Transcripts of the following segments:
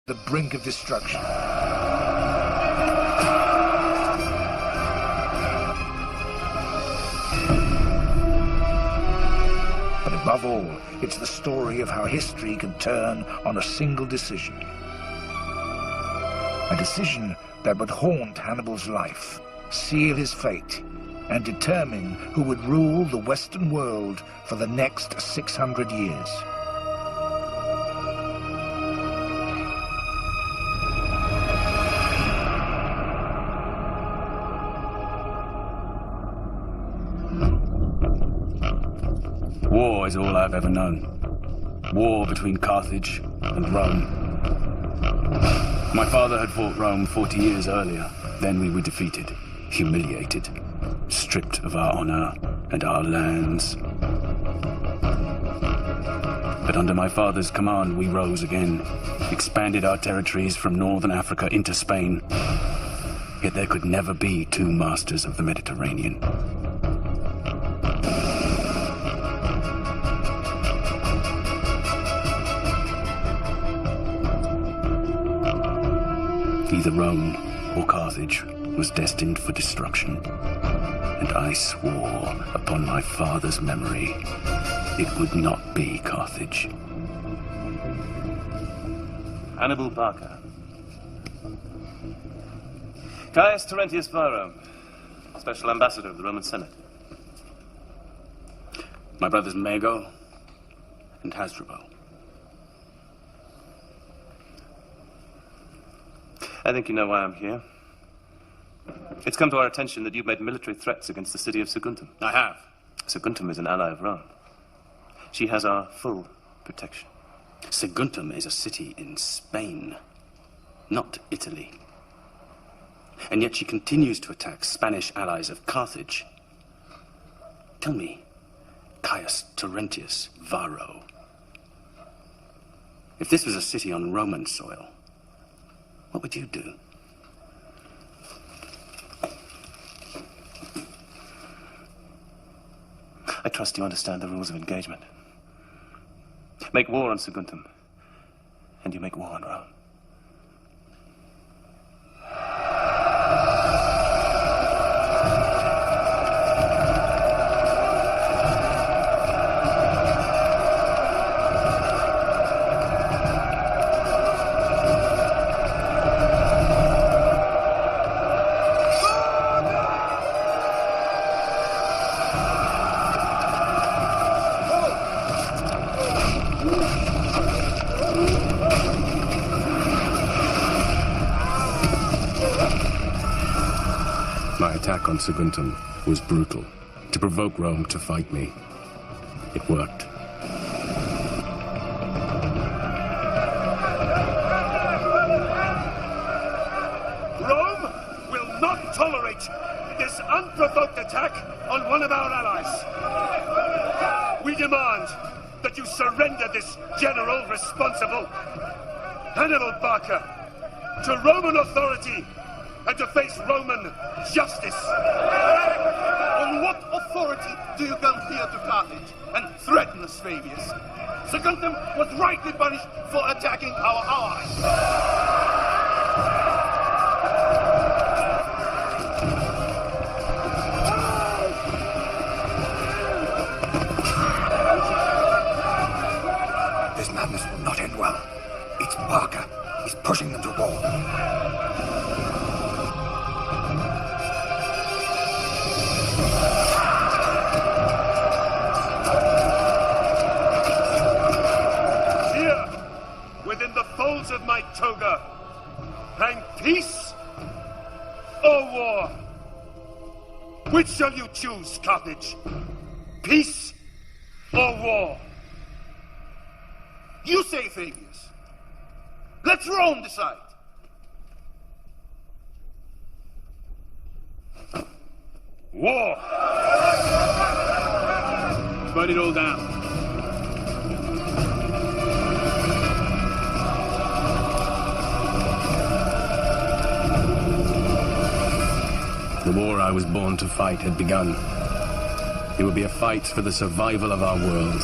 the brink of destruction. But above all, it's the story of how history can turn on a single decision. A decision that would haunt Hannibal's life, seal his fate, and determine who would rule the Western world for the next 600 years. War is all I've ever known. War between Carthage and Rome. My father had fought Rome 40 years earlier. Then we were defeated, humiliated, stripped of our honor and our lands. But under my father's command, we rose again, expanded our territories from northern Africa into Spain. Yet there could never be two masters of the Mediterranean. Either Rome or Carthage was destined for destruction, and I swore upon my father's memory it would not be Carthage. Hannibal Barca. Caius Terentius Varro, Special Ambassador of the Roman Senate. My brothers Mago and Hasdrubal. I think you know why I'm here. It's come to our attention that you've made military threats against the city of Saguntum. I have. Saguntum is an ally of Rome. She has our full protection. Saguntum is a city in Spain, not Italy. And yet she continues to attack Spanish allies of Carthage. Tell me, Caius Terentius Varro, if this was a city on Roman soil, what would you do? I trust you understand the rules of engagement. Make war on Saguntum, and you make war on Rome. Attack on Saguntum was brutal, to provoke Rome to fight me. It worked. Rome will not tolerate this unprovoked attack on one of our allies. We demand that you surrender this general responsible, Hannibal Barca, to Roman authority and to face Roman justice. On what authority do you come here to Carthage and threaten us, Fabius? Saguntum was rightly punished for attacking our allies. This madness will not end well. It's Barca. He's pushing them to war. Of my toga, hang peace or war? Which shall you choose, Carthage? Peace or war? You say, Fabius. Let Rome decide. War! Burn it all down. The war I was born to fight had begun. It would be a fight for the survival of our world.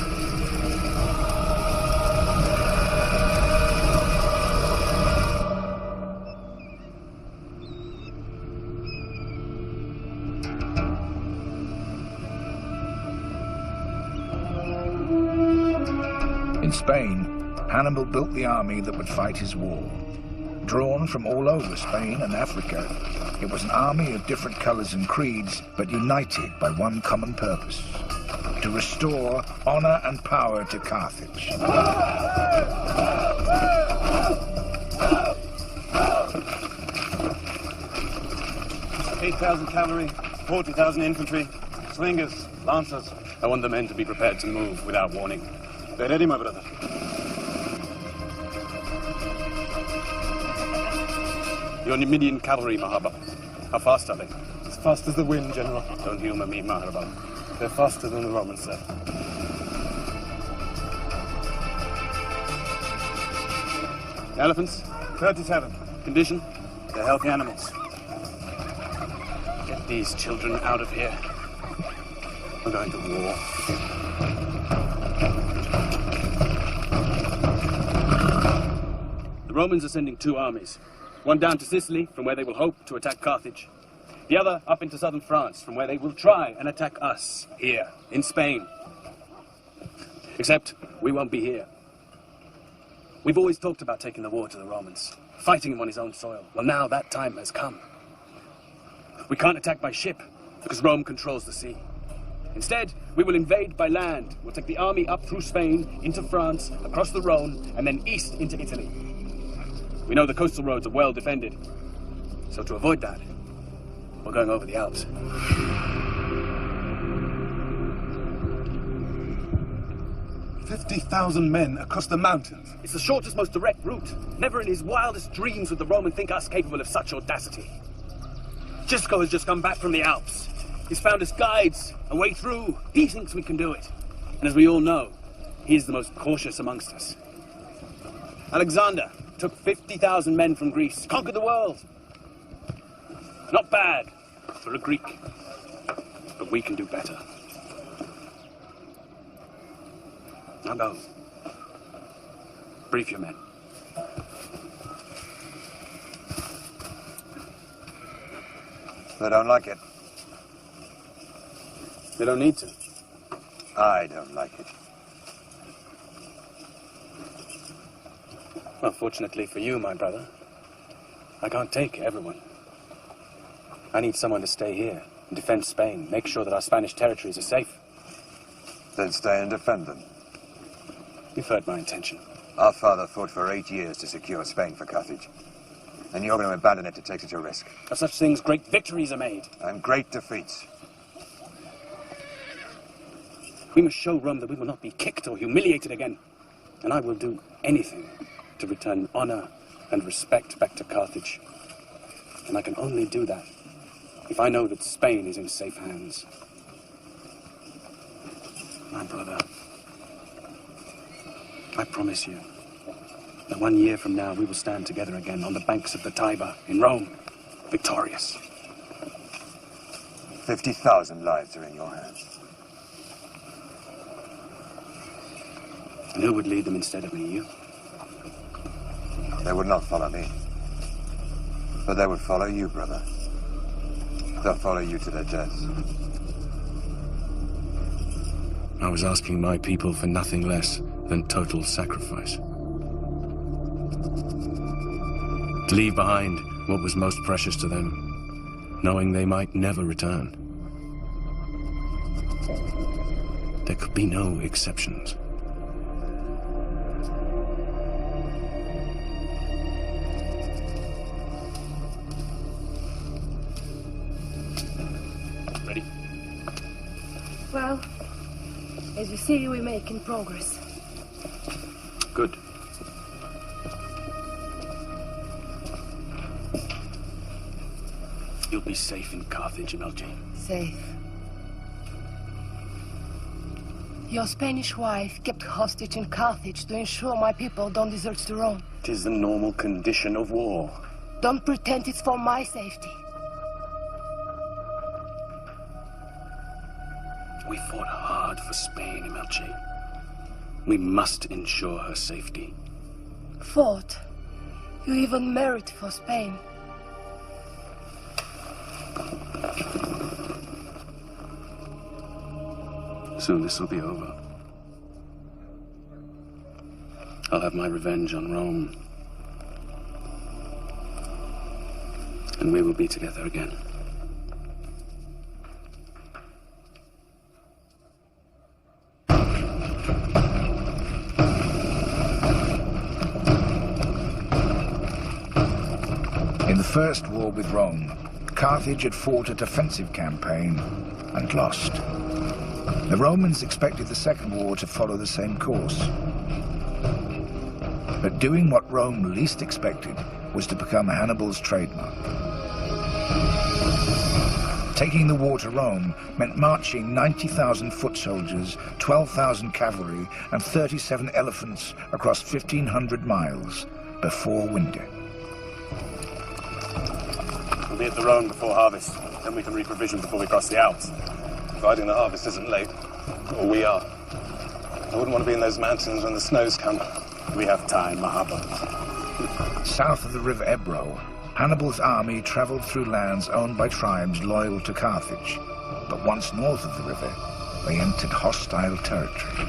Spain, Hannibal built the army that would fight his war. Drawn from all over Spain and Africa, it was an army of different colors and creeds, but united by one common purpose: to restore honor and power to Carthage. 8,000 cavalry, 40,000 infantry, slingers, lancers. I want the men to be prepared to move without warning. They're ready, my brother. Your Numidian cavalry, Mahaba. How fast are they? As fast as the wind, General. Don't humor me, Mahaba. They're faster than the Romans, sir. Elephants? 37. Condition? They're healthy animals. Get these children out of here. We're going to war. The Romans are sending two armies. One down to Sicily, from where they will hope to attack Carthage. The other up into southern France, from where they will try and attack us, here, in Spain. Except, we won't be here. We've always talked about taking the war to the Romans, fighting him on his own soil. Well, now that time has come. We can't attack by ship, because Rome controls the sea. Instead, we will invade by land. We'll take the army up through Spain, into France, across the Rhone, and then east into Italy. We know the coastal roads are well defended. So to avoid that, we're going over the Alps. 50,000 men across the mountains. It's the shortest, most direct route. Never in his wildest dreams would the Roman think us capable of such audacity. Gisco has just come back from the Alps. He's found us guides, a way through. He thinks we can do it. And as we all know, he is the most cautious amongst us. Alexander took 50,000 men from Greece, conquered the world. Not bad for a Greek, but we can do better. Now go. Brief your men. They don't like it. They don't need to. I don't like it. Well, fortunately for you, my brother, I can't take everyone. I need someone to stay here and defend Spain, make sure that our Spanish territories are safe. Then stay and defend them. You've heard my intention. Our father fought for 8 years to secure Spain for Carthage. And you're going to abandon it to take such a risk. Of such things, great victories are made. And great defeats. We must show Rome that we will not be kicked or humiliated again. And I will do anything to return honor and respect back to Carthage. And I can only do that if I know that Spain is in safe hands. My brother, I promise you that 1 year from now we will stand together again on the banks of the Tiber in Rome, victorious. 50,000 lives are in your hands. And who would lead them instead of me? You? They would not follow me. But they would follow you, brother. They'll follow you to their deaths. I was asking my people for nothing less than total sacrifice. To leave behind what was most precious to them, knowing they might never return. There could be no exceptions. Ready? Well, as you see, we're making progress. Good. You'll be safe in Carthage, Mᴏᴠɪ. Safe. Your Spanish wife kept hostage in Carthage to ensure my people don't desert to Rome. It is the normal condition of war. Don't pretend it's for my safety. We fought hard for Spain, Mᴏᴠɪ. We must ensure her safety. Fought. You even married for Spain. Soon this will be over. I'll have my revenge on Rome. And we will be together again. In the First War with Rome, Carthage had fought a defensive campaign and lost. The Romans expected the Second War to follow the same course. But doing what Rome least expected was to become Hannibal's trademark. Taking the war to Rome meant marching 90,000 foot soldiers, 12,000 cavalry, and 37 elephants across 1,500 miles before winter. We'll be at the Rhone before harvest. Then we can reprovision before we cross the Alps. Providing the harvest isn't late. Or we are. I wouldn't want to be in those mountains when the snows come. We have time, Mahaba. South of the river Ebro, Hannibal's army traveled through lands owned by tribes loyal to Carthage. But once north of the river, they entered hostile territory.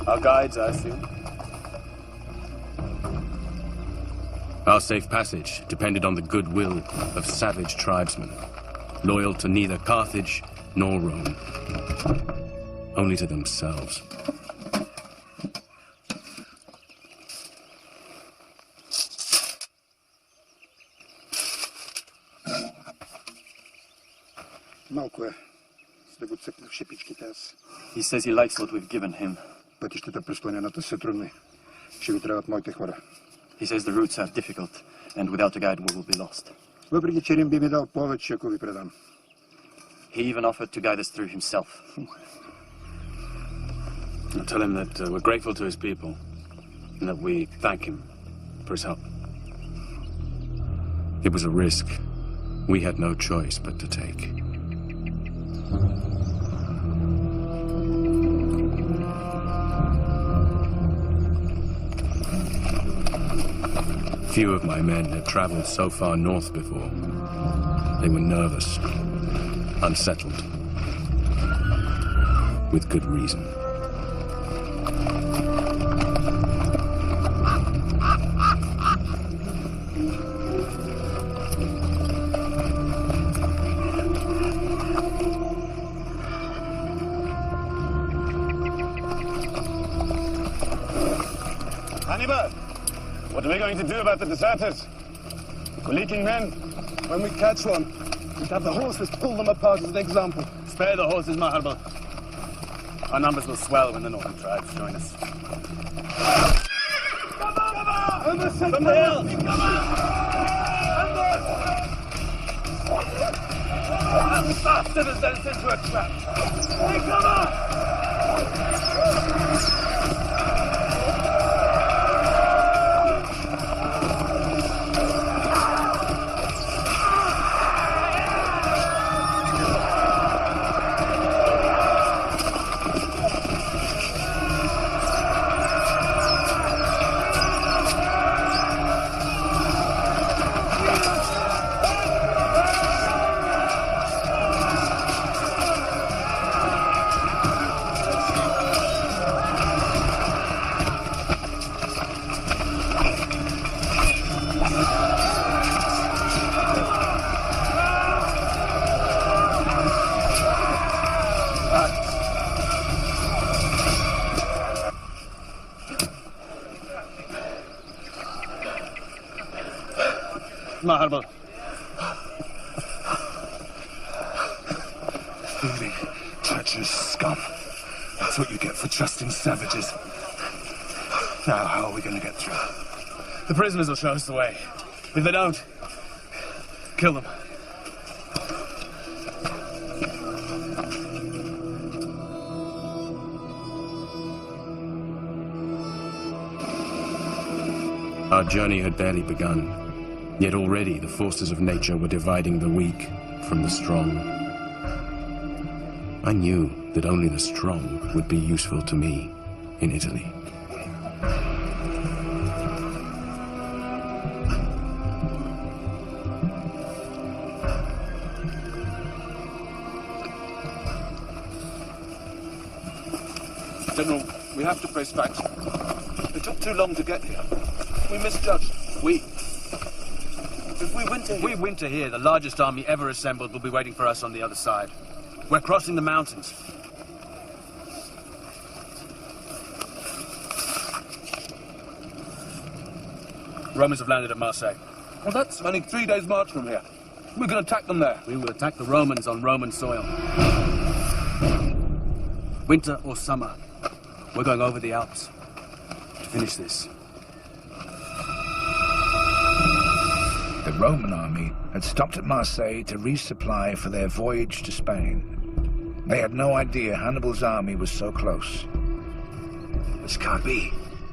Our guides, I assume. Our safe passage depended on the goodwill of savage tribesmen, loyal to neither Carthage nor Rome, only to themselves. Малко е. За да го цъкнах шепичките аз. He says he likes what we've given him. Пътищата през планината са трудни. Ще ви трябват моите хора. He says the routes are difficult, and without a guide we will be lost. Въпреки че Рим би ми дал повече, ако ви предам. He even offered to guide us through himself. I'll tell him that we're grateful to his people, and that we thank him for his help. It was a risk we had no choice but to take. Few of my men had traveled so far north before. They were nervous, unsettled, with good reason. Hannibal! What are we going to do about the deserters? We're leaking men. When we catch one, we have the horses pull them apart as an example. Spare the horses, Maharbal. Our numbers will swell when the northern tribes join us. From the hills! That bastard has led us into a trap! Hey, come on! Maharbal. Thieving, treacherous scum. That's what you get for trusting savages. Now, how are we going to get through? The prisoners will show us the way. If they don't, kill them. Our journey had barely begun, yet already the forces of nature were dividing the weak from the strong. I knew that only the strong would be useful to me in Italy. General, we have to face facts. It took too long to get here. We misjudged. If we winter here, the largest army ever assembled will be waiting for us on the other side. We're crossing the mountains. Romans have landed at Marseille. Well, that's only 3 days' march from here. We can attack them there. We will attack the Romans on Roman soil. Winter or summer, we're going over the Alps to finish this. The Roman army had stopped at Marseille to resupply for their voyage to Spain. They had no idea Hannibal's army was so close. This can't be.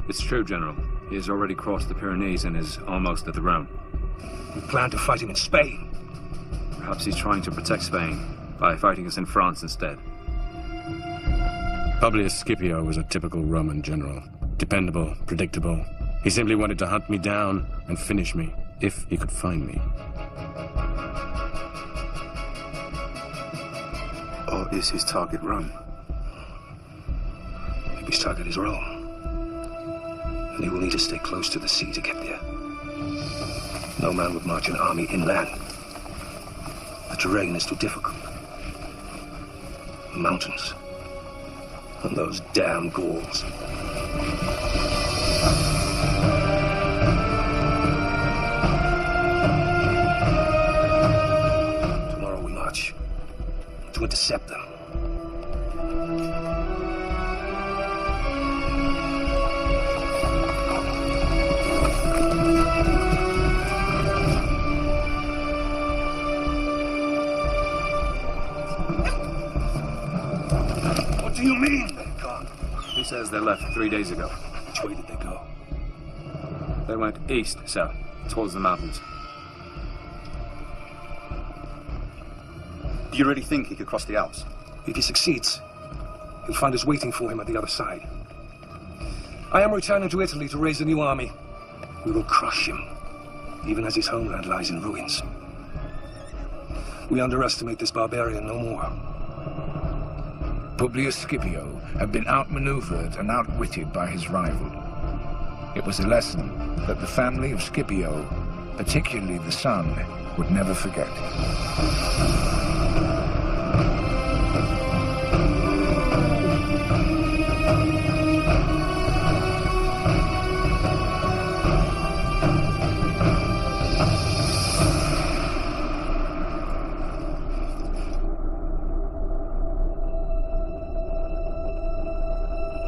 It's true, General. He has already crossed the Pyrenees and is almost at the Rhone. We plan to fight him in Spain. Perhaps he's trying to protect Spain by fighting us in France instead. Publius Scipio was a typical Roman general. Dependable, predictable. He simply wanted to hunt me down and finish me, if he could find me. Or is his target Rome? Maybe his target is Rome. And he will need to stay close to the sea to get there. No man would march an army inland. The terrain is too difficult. The mountains. And those damn Gauls. Tomorrow we march to intercept them. What do you mean, they're gone? He says they left 3 days ago. Which way did they go? They went east, sir, towards the mountains. Do you really think he could cross the Alps? If he succeeds, he'll find us waiting for him at the other side. I am returning to Italy to raise a new army. We will crush him, even as his homeland lies in ruins. We underestimate this barbarian no more. Publius Scipio had been outmaneuvered and outwitted by his rival. It was a lesson that the family of Scipio, particularly the son, would never forget.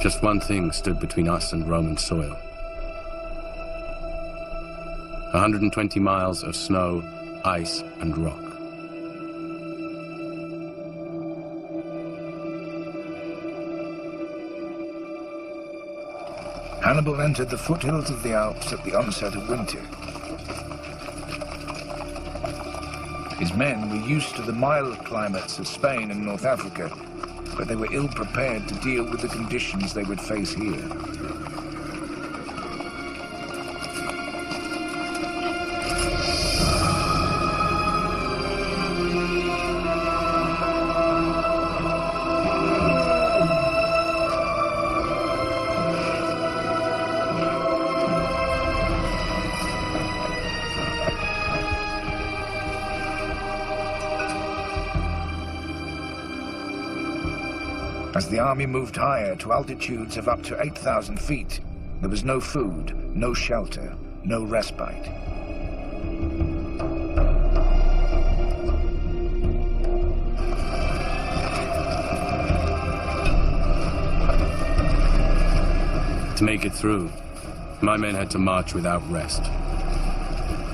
Just one thing stood between us and Roman soil. 120 miles of snow, ice, and rock. Hannibal entered the foothills of the Alps at the onset of winter. His men were used to the mild climates of Spain and North Africa, but they were ill-prepared to deal with the conditions they would face here. As the army moved higher to altitudes of up to 8,000 feet, there was no food, no shelter, no respite. To make it through, my men had to march without rest.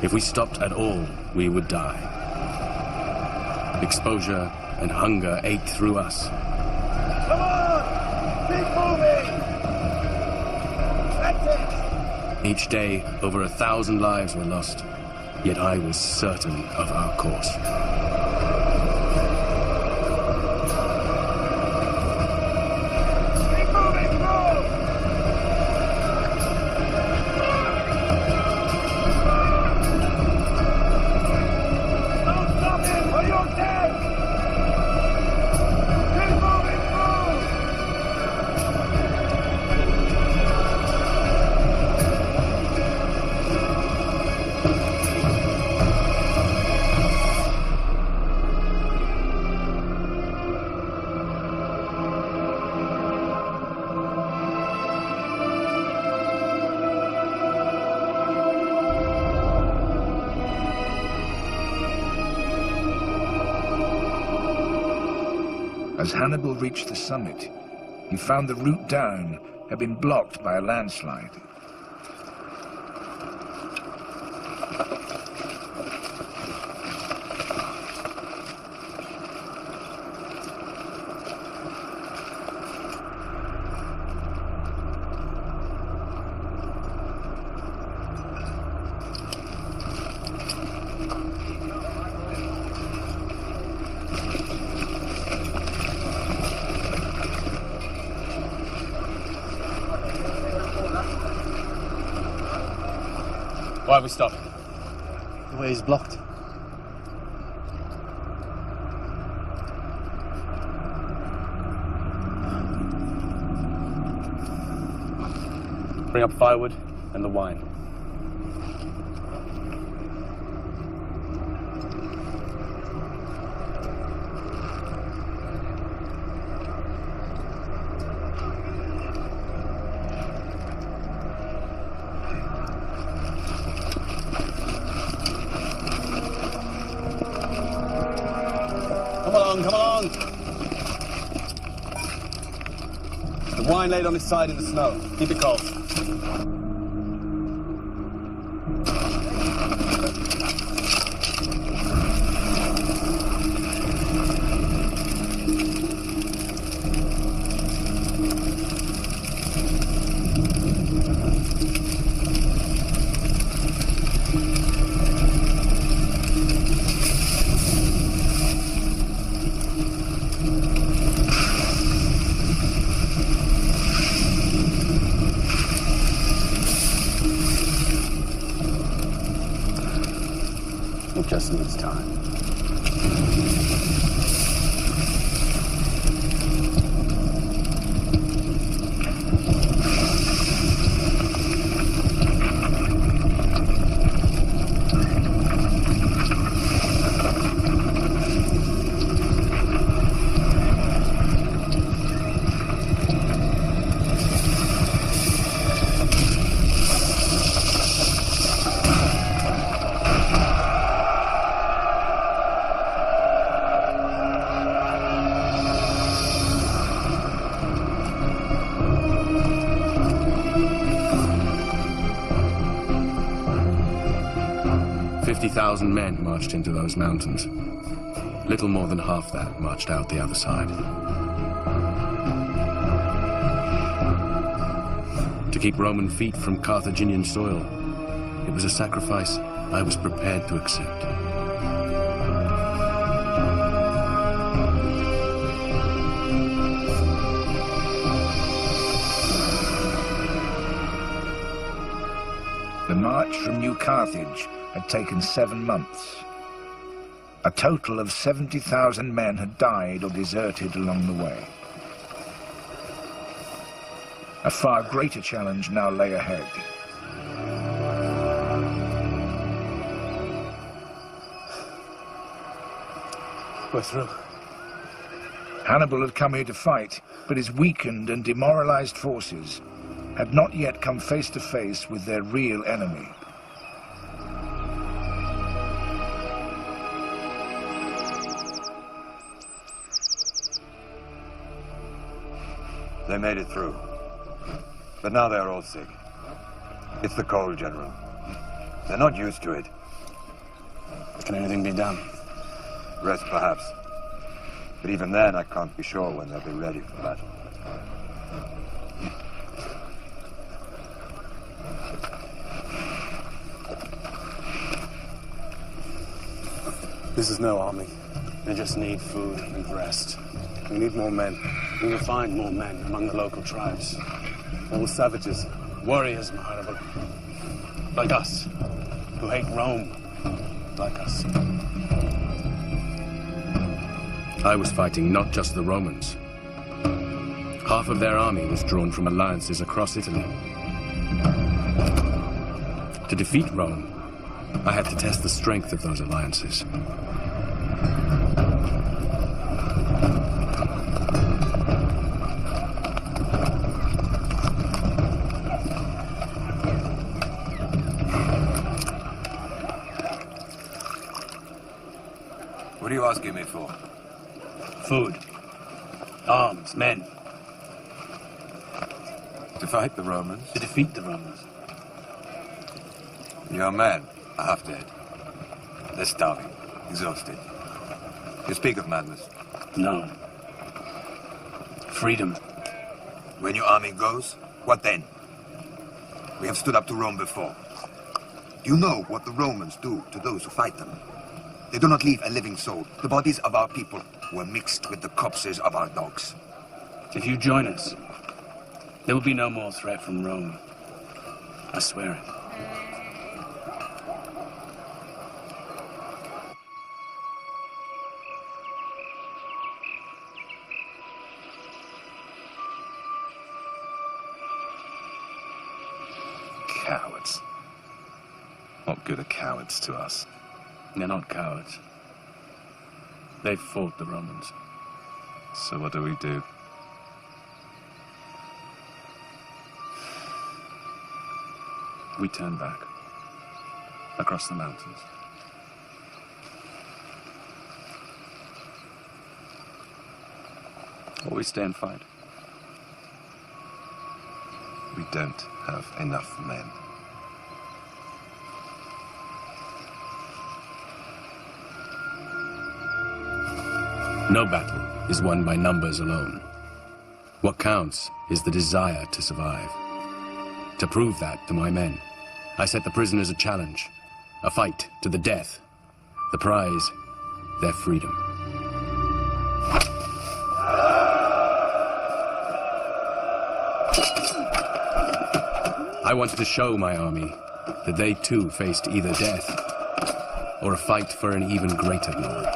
If we stopped at all, we would die. Exposure and hunger ate through us. Come on! Keep moving! That's it! Each day, over 1,000 lives were lost, yet I was certain of our course. Keep moving, go! Don't stop him, or you're dead! Keep moving, go! As Hannibal reached the summit, he found the route down had been blocked by a landslide. Why are we stopping? The way is blocked. Bring up firewood and the wine. Come along! The wine laid on its side in the snow. Keep it cold. Just needs time. "50,000 men marched into those mountains. Little more than half that marched out the other side. To keep Roman feet from Carthaginian soil, it was a sacrifice I was prepared to accept. The march from New Carthage had taken 7 months. A total of 70,000 men had died or deserted along the way. A far greater challenge now lay ahead. We're through. Hannibal had come here to fight, but his weakened and demoralized forces had not yet come face to face with their real enemy. They made it through. But now they're all sick. It's the cold, General. They're not used to it. Can anything be done? Rest, perhaps. But even then, I can't be sure when they'll be ready for battle. This is no army. They just need food and rest. We need more men. We will find more men among the local tribes. All savages, warriors, Maharibal. Like us, who hate Rome. Like us. I was fighting not just the Romans. Half of their army was drawn from alliances across Italy. To defeat Rome, I had to test the strength of those alliances. What are you asking me for? Food. Arms, men. To fight the Romans? To defeat the Romans. Your men are half dead. They're starving, exhausted. You speak of madness. No. Freedom. When your army goes, what then? We have stood up to Rome before. Do you know what the Romans do to those who fight them? They do not leave a living soul. The bodies of our people were mixed with the corpses of our dogs. If you join us, there will be no more threat from Rome. I swear it. Cowards. What good are cowards to us? They're not cowards. They've fought the Romans. So what do we do? We turn back. Across the mountains. Or we stay and fight. We don't have enough men. No battle is won by numbers alone. What counts is the desire to survive. To prove that to my men, I set the prisoners a challenge, a fight to the death. The prize, their freedom. I wanted to show my army that they too faced either death or a fight for an even greater glory.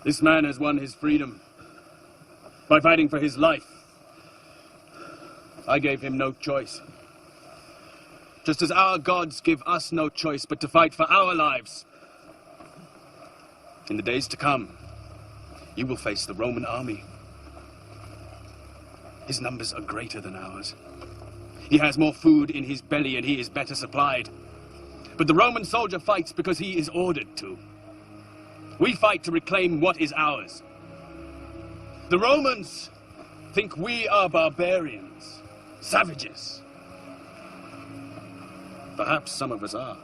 This man has won his freedom by fighting for his life. I gave him no choice. Just as our gods give us no choice but to fight for our lives. In the days to come, you will face the Roman army. His numbers are greater than ours. He has more food in his belly and he is better supplied. But the Roman soldier fights because he is ordered to. We fight to reclaim what is ours. The Romans think we are barbarians, savages. Perhaps some of us are.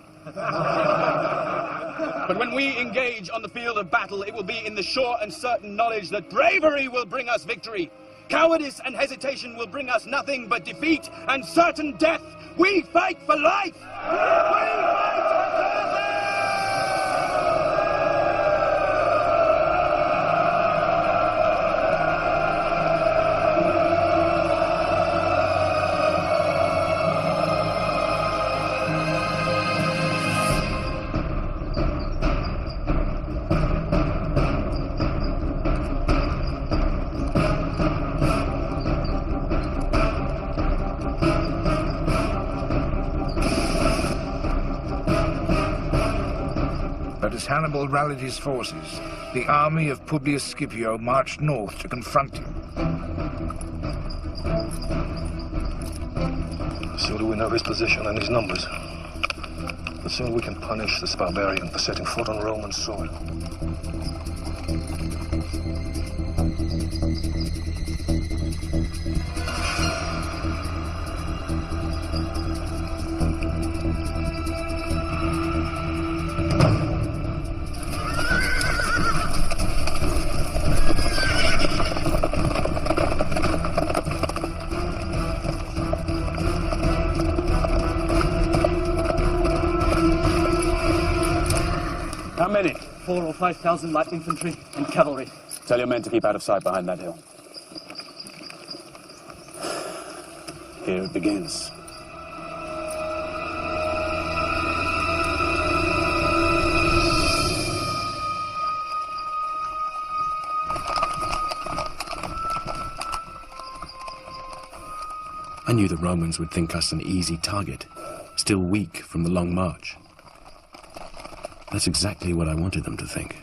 But when we engage on the field of battle, it will be in the sure and certain knowledge that bravery will bring us victory. Cowardice and hesitation will bring us nothing but defeat and certain death. We fight for life! We fight for life! As Hannibal rallied his forces, the army of Publius Scipio marched north to confront him. The sooner we know his position and his numbers, the sooner we can punish this barbarian for setting foot on Roman soil. How many? 4,000 or 5,000 light infantry and cavalry. Tell your men to keep out of sight behind that hill. Here it begins. I knew the Romans would think us an easy target, still weak from the long march. That's exactly what I wanted them to think.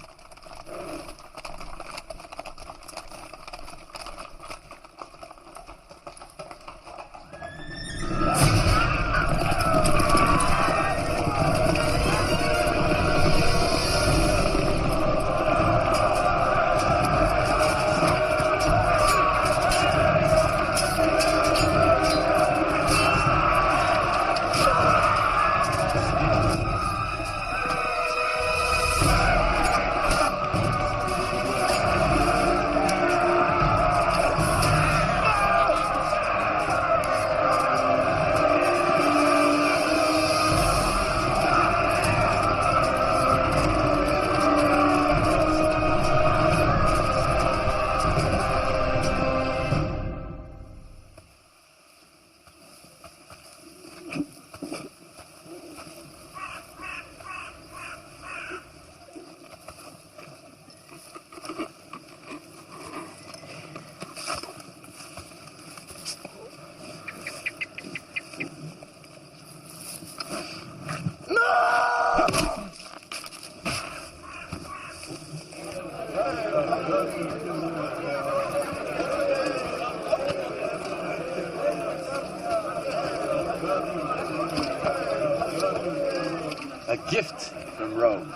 A gift from Rome.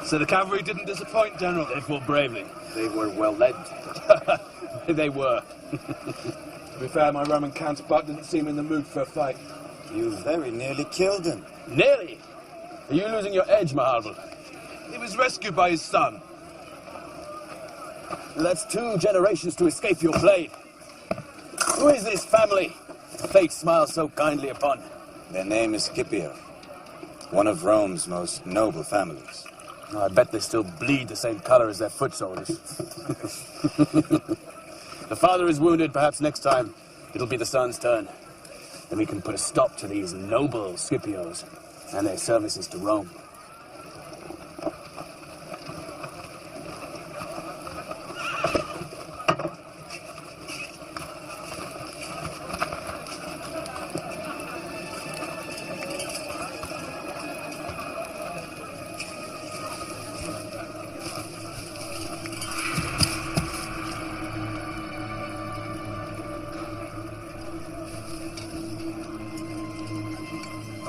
So the cavalry didn't disappoint, General? They fought bravely. They were well led. They were. To be fair, my Roman counterpart didn't seem in the mood for a fight. You very nearly killed him. Nearly? Are you losing your edge, Maharbal? He was rescued by his son. That's 2 generations to escape your blade. Who is this family fate smiles so kindly upon? Their name is Scipio, one of Rome's most noble families. Oh, I bet they still bleed the same color as their foot soldiers. The father is wounded. Perhaps next time it'll be the son's turn. Then we can put a stop to these noble Scipios and their services to Rome.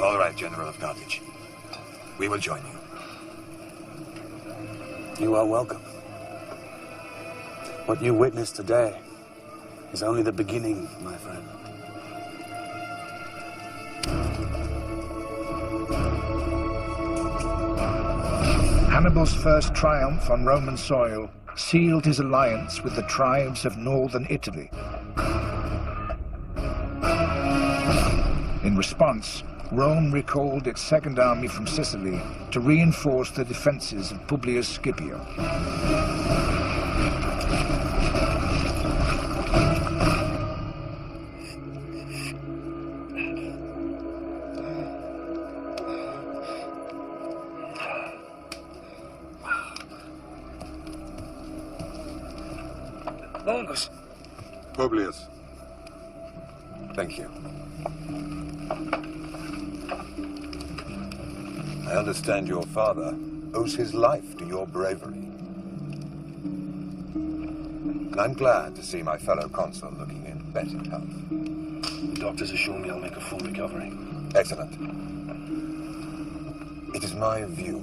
All right, General of Carthage. We will join you. You are welcome. What you witnessed today is only the beginning, my friend. Hannibal's first triumph on Roman soil sealed his alliance with the tribes of northern Italy. In response, Rome recalled its second army from Sicily to reinforce the defenses of Publius Scipio. Longus. Publius. Thank you. I understand your father owes his life to your bravery. And I'm glad to see my fellow consul looking in better health. The doctors assure me I'll make a full recovery. Excellent. It is my view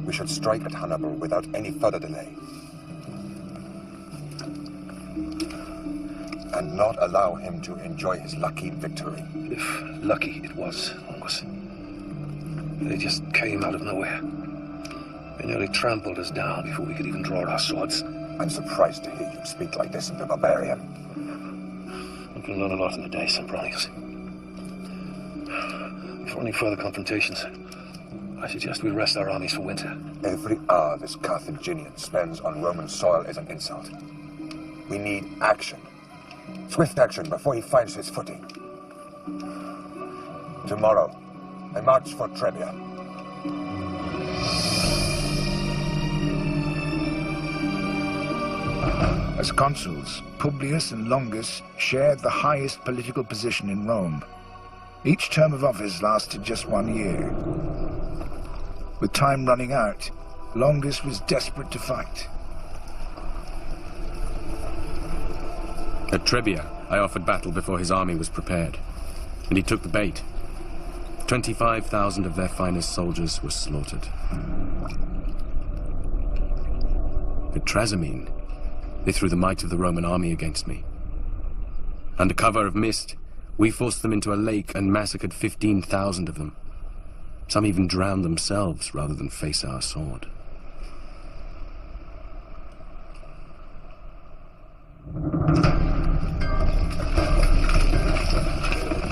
we should strike at Hannibal without any further delay. And not allow him to enjoy his lucky victory. If lucky it was, Longus. They just came out of nowhere. They nearly trampled us down before we could even draw our swords. I'm surprised to hear you speak like this of the barbarian. I'm going to learn a lot in the day, Sempronius. Before any further confrontations, I suggest we rest our armies for winter. Every hour this Carthaginian spends on Roman soil is an insult. We need action. Swift action before he finds his footing. Tomorrow, I march for Trebia. As consuls, Publius and Longus shared the highest political position in Rome. Each term of office lasted just 1 year. With time running out, Longus was desperate to fight. At Trebia, I offered battle before his army was prepared, and he took the bait. 25,000 of their finest soldiers were slaughtered. At Trasimene, they threw the might of the Roman army against me. Under cover of mist, we forced them into a lake and massacred 15,000 of them. Some even drowned themselves rather than face our sword.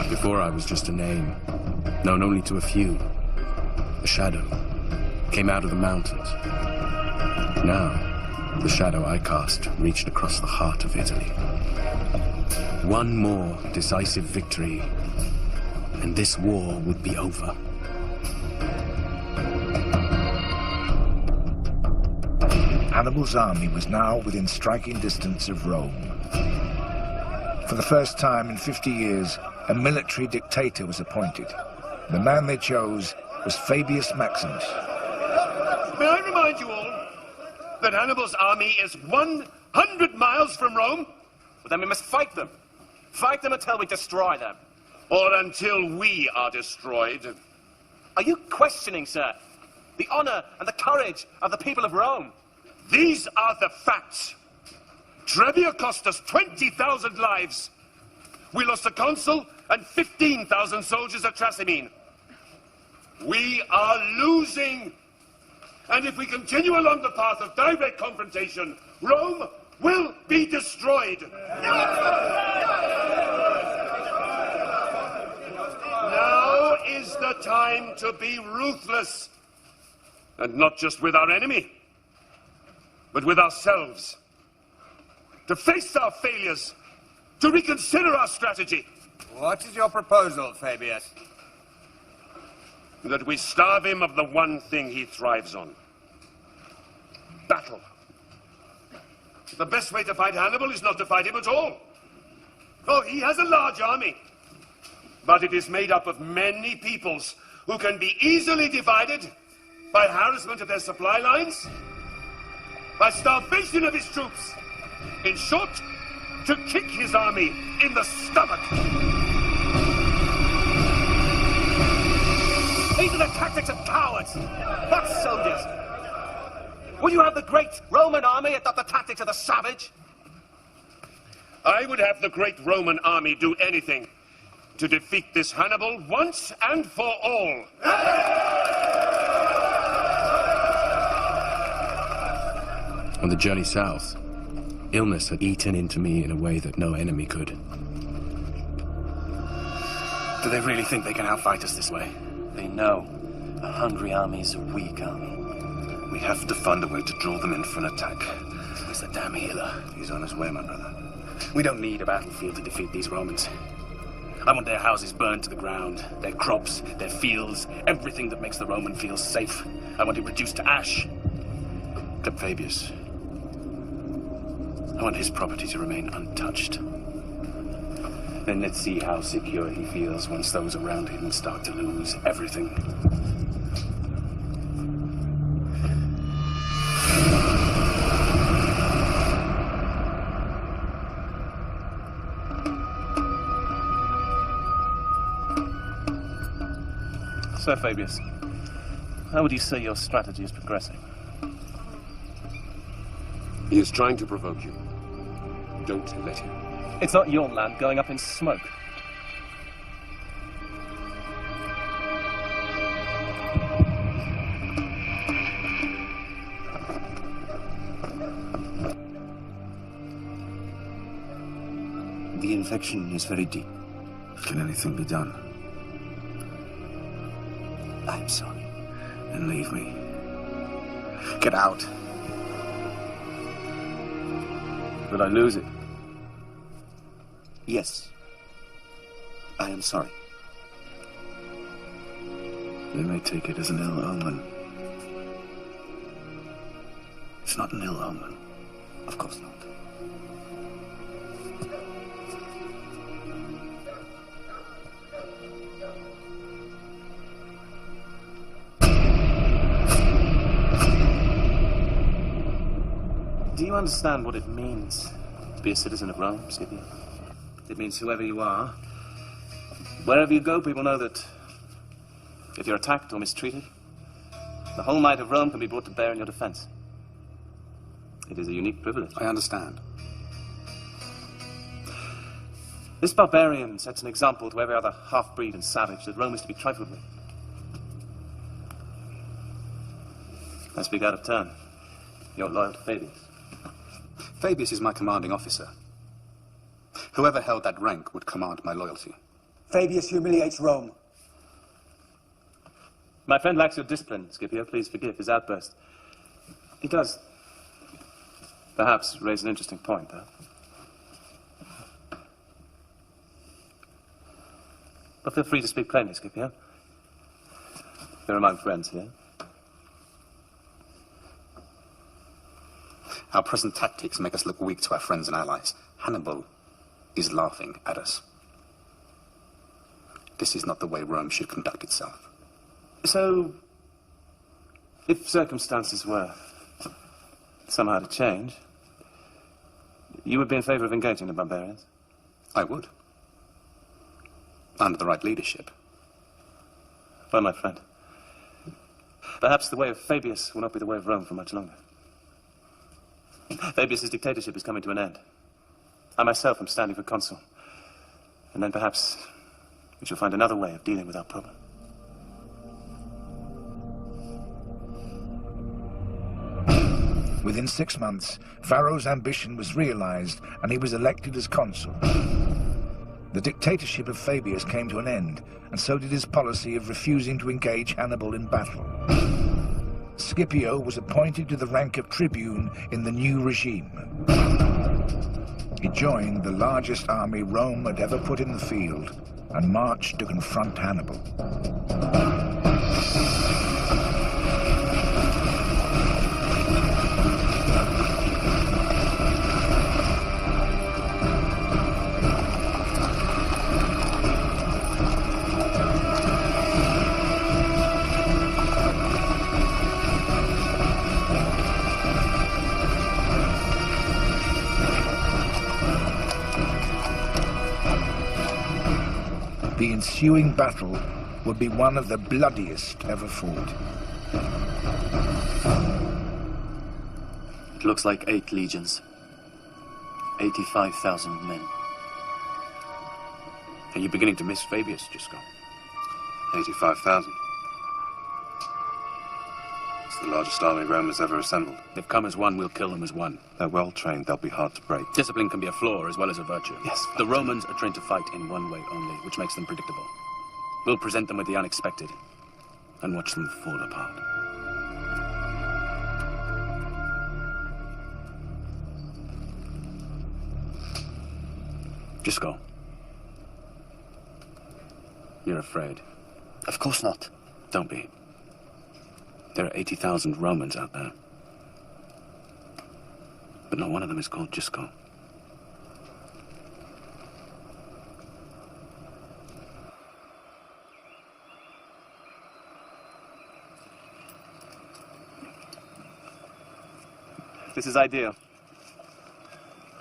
Before I was just a name, known only to a few. A shadow came out of the mountains. Now, the shadow I cast reached across the heart of Italy. One more decisive victory, and this war would be over. Hannibal's army was now within striking distance of Rome. For the first time in 50 years, a military dictator was appointed. The man they chose was Fabius Maximus. May I remind you all that Hannibal's army is 100 miles from Rome? Well, then we must fight them. Fight them until we destroy them. Or until we are destroyed. Are you questioning, sir, the honor and the courage of the people of Rome? These are the facts. Trebia cost us 20,000 lives. We lost a consul and 15,000 soldiers at Trasimene. We are losing. And if we continue along the path of direct confrontation, Rome will be destroyed. Now is the time to be ruthless. And not just with our enemy, but with ourselves. To face our failures, to reconsider our strategy. What is your proposal, Fabius? That we starve him of the one thing he thrives on. Battle. The best way to fight Hannibal is not to fight him at all. Oh, he has a large army. But it is made up of many peoples who can be easily divided by harassment of their supply lines, by starvation of his troops. In short, to kick his army in the stomach. These are the tactics of cowards, not soldiers. Would you have the great Roman army adopt the tactics of the savage? I would have the great Roman army do anything to defeat this Hannibal once and for all. On the journey south, illness had eaten into me in a way that no enemy could. Do they really think they can outfight us this way? They know a hungry army is a weak army. We have to find a way to draw them in for an attack. Where's the damn healer? He's on his way, my brother. We don't need a battlefield to defeat these Romans. I want their houses burned to the ground, their crops, their fields, everything that makes the Roman feel safe. I want it reduced to ash. Except Fabius. I want his property to remain untouched. Then let's see how secure he feels once those around him start to lose everything. Sir Fabius, how would you say your strategy is progressing? He is trying to provoke you. Don't let him. It's not your land going up in smoke. The infection is very deep. Can anything be done? I'm sorry. and leave me. Get out. But I lose it. Yes. I am sorry. They may take it as an ill omen. It's not an ill omen. Of course not. Do you understand what it means to be a citizen of Rome, Scipio? It means whoever you are, wherever you go, people know that if you're attacked or mistreated, the whole might of Rome can be brought to bear in your defense. It is a unique privilege. I understand. This barbarian sets an example to every other half-breed and savage that Rome is to be trifled with. I speak out of turn. You're loyal to Fabius. Fabius is my commanding officer. Whoever held that rank would command my loyalty. Fabius humiliates Rome. My friend lacks your discipline, Scipio. Please forgive his outburst. He does, perhaps, raise an interesting point, though. But feel free to speak plainly, Scipio. You're among friends here. Our present tactics make us look weak to our friends and allies. Hannibal is laughing at us. This is not the way Rome should conduct itself. So, if circumstances were somehow to change, you would be in favor of engaging the barbarians? I would. Under the right leadership. Well, my friend, perhaps the way of Fabius will not be the way of Rome for much longer. Fabius's dictatorship is coming to an end. I myself am standing for consul. And then perhaps we shall find another way of dealing with our problem. Within 6 months, Varro's ambition was realized and he was elected as consul. The dictatorship of Fabius came to an end, and so did his policy of refusing to engage Hannibal in battle. Scipio was appointed to the rank of tribune in the new regime. He joined the largest army Rome had ever put in the field and marched to confront Hannibal. The ensuing battle would be one of the bloodiest ever fought. It looks like 8 legions. 85,000 men. Are you beginning to miss Fabius, Gisco? 85,000. It's the largest army Rome has ever assembled. They've come as one, we'll kill them as one. They're well trained, they'll be hard to break. Discipline can be a flaw as well as a virtue. Yes. The Romans are trained to fight in one way only, which makes them predictable. We'll present them with the unexpected and watch them fall apart. Gisco. You're afraid. Of course not. Don't be. There are 80,000 Romans out there. But not one of them is called Gisco. This is ideal.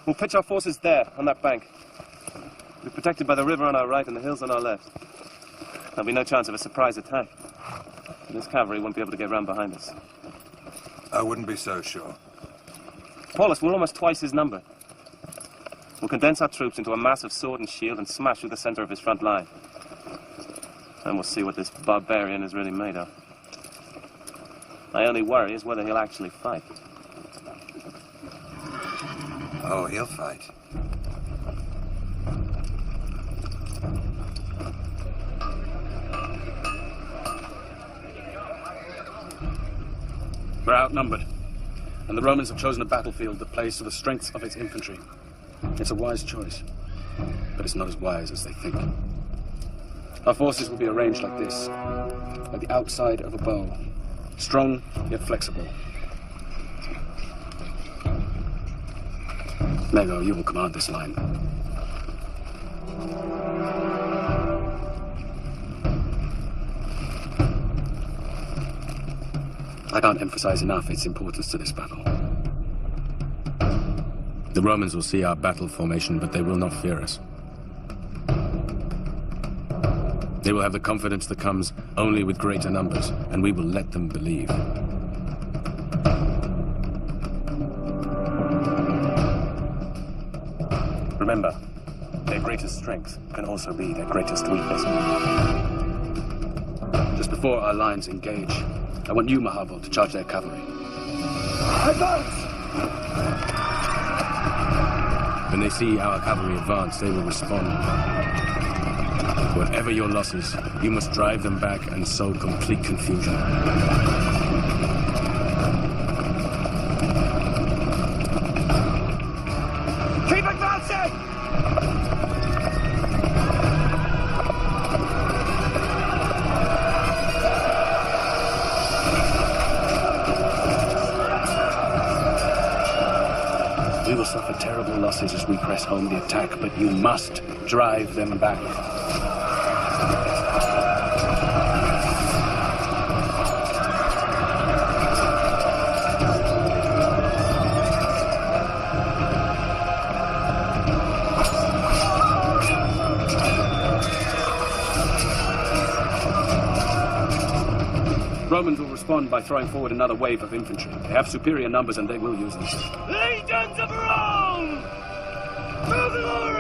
We'll pitch our forces there, on that bank. We're protected by the river on our right and the hills on our left. There'll be no chance of a surprise attack. This cavalry won't be able to get round behind us. I wouldn't be so sure. Paulus, we're almost twice his number. We'll condense our troops into a mass of sword and shield and smash through the center of his front line. And we'll see what this barbarian is really made of. My only worry is whether he'll actually fight. Oh, he'll fight. We're outnumbered, and the Romans have chosen a battlefield that plays to the strengths of its infantry. It's a wise choice, but it's not as wise as they think. Our forces will be arranged like this, like the outside of a bow, strong yet flexible. Mego, you will command this line. I can't emphasize enough its importance to this battle. The Romans will see our battle formation, but they will not fear us. They will have the confidence that comes only with greater numbers, and we will let them believe. Remember, their greatest strength can also be their greatest weakness. Just before our lines engage, I want you, Mahabo, to charge their cavalry. Advance! When they see our cavalry advance, they will respond. Whatever your losses, you must drive them back and sow complete confusion. Keep advancing! We will suffer terrible losses as we press home the attack, but you must drive them back. Romans will respond by throwing forward another wave of infantry. They have superior numbers and they will use them. Legions of Rome! To glory!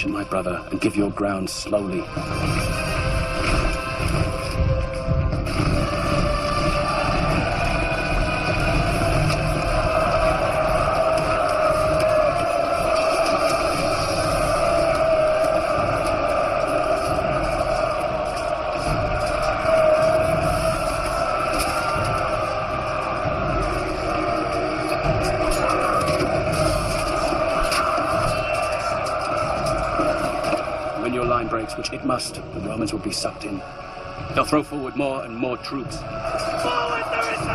My brother, and give your ground slowly. Which it must, the Romans will be sucked in. They'll throw forward more and more troops. Forward the reserve!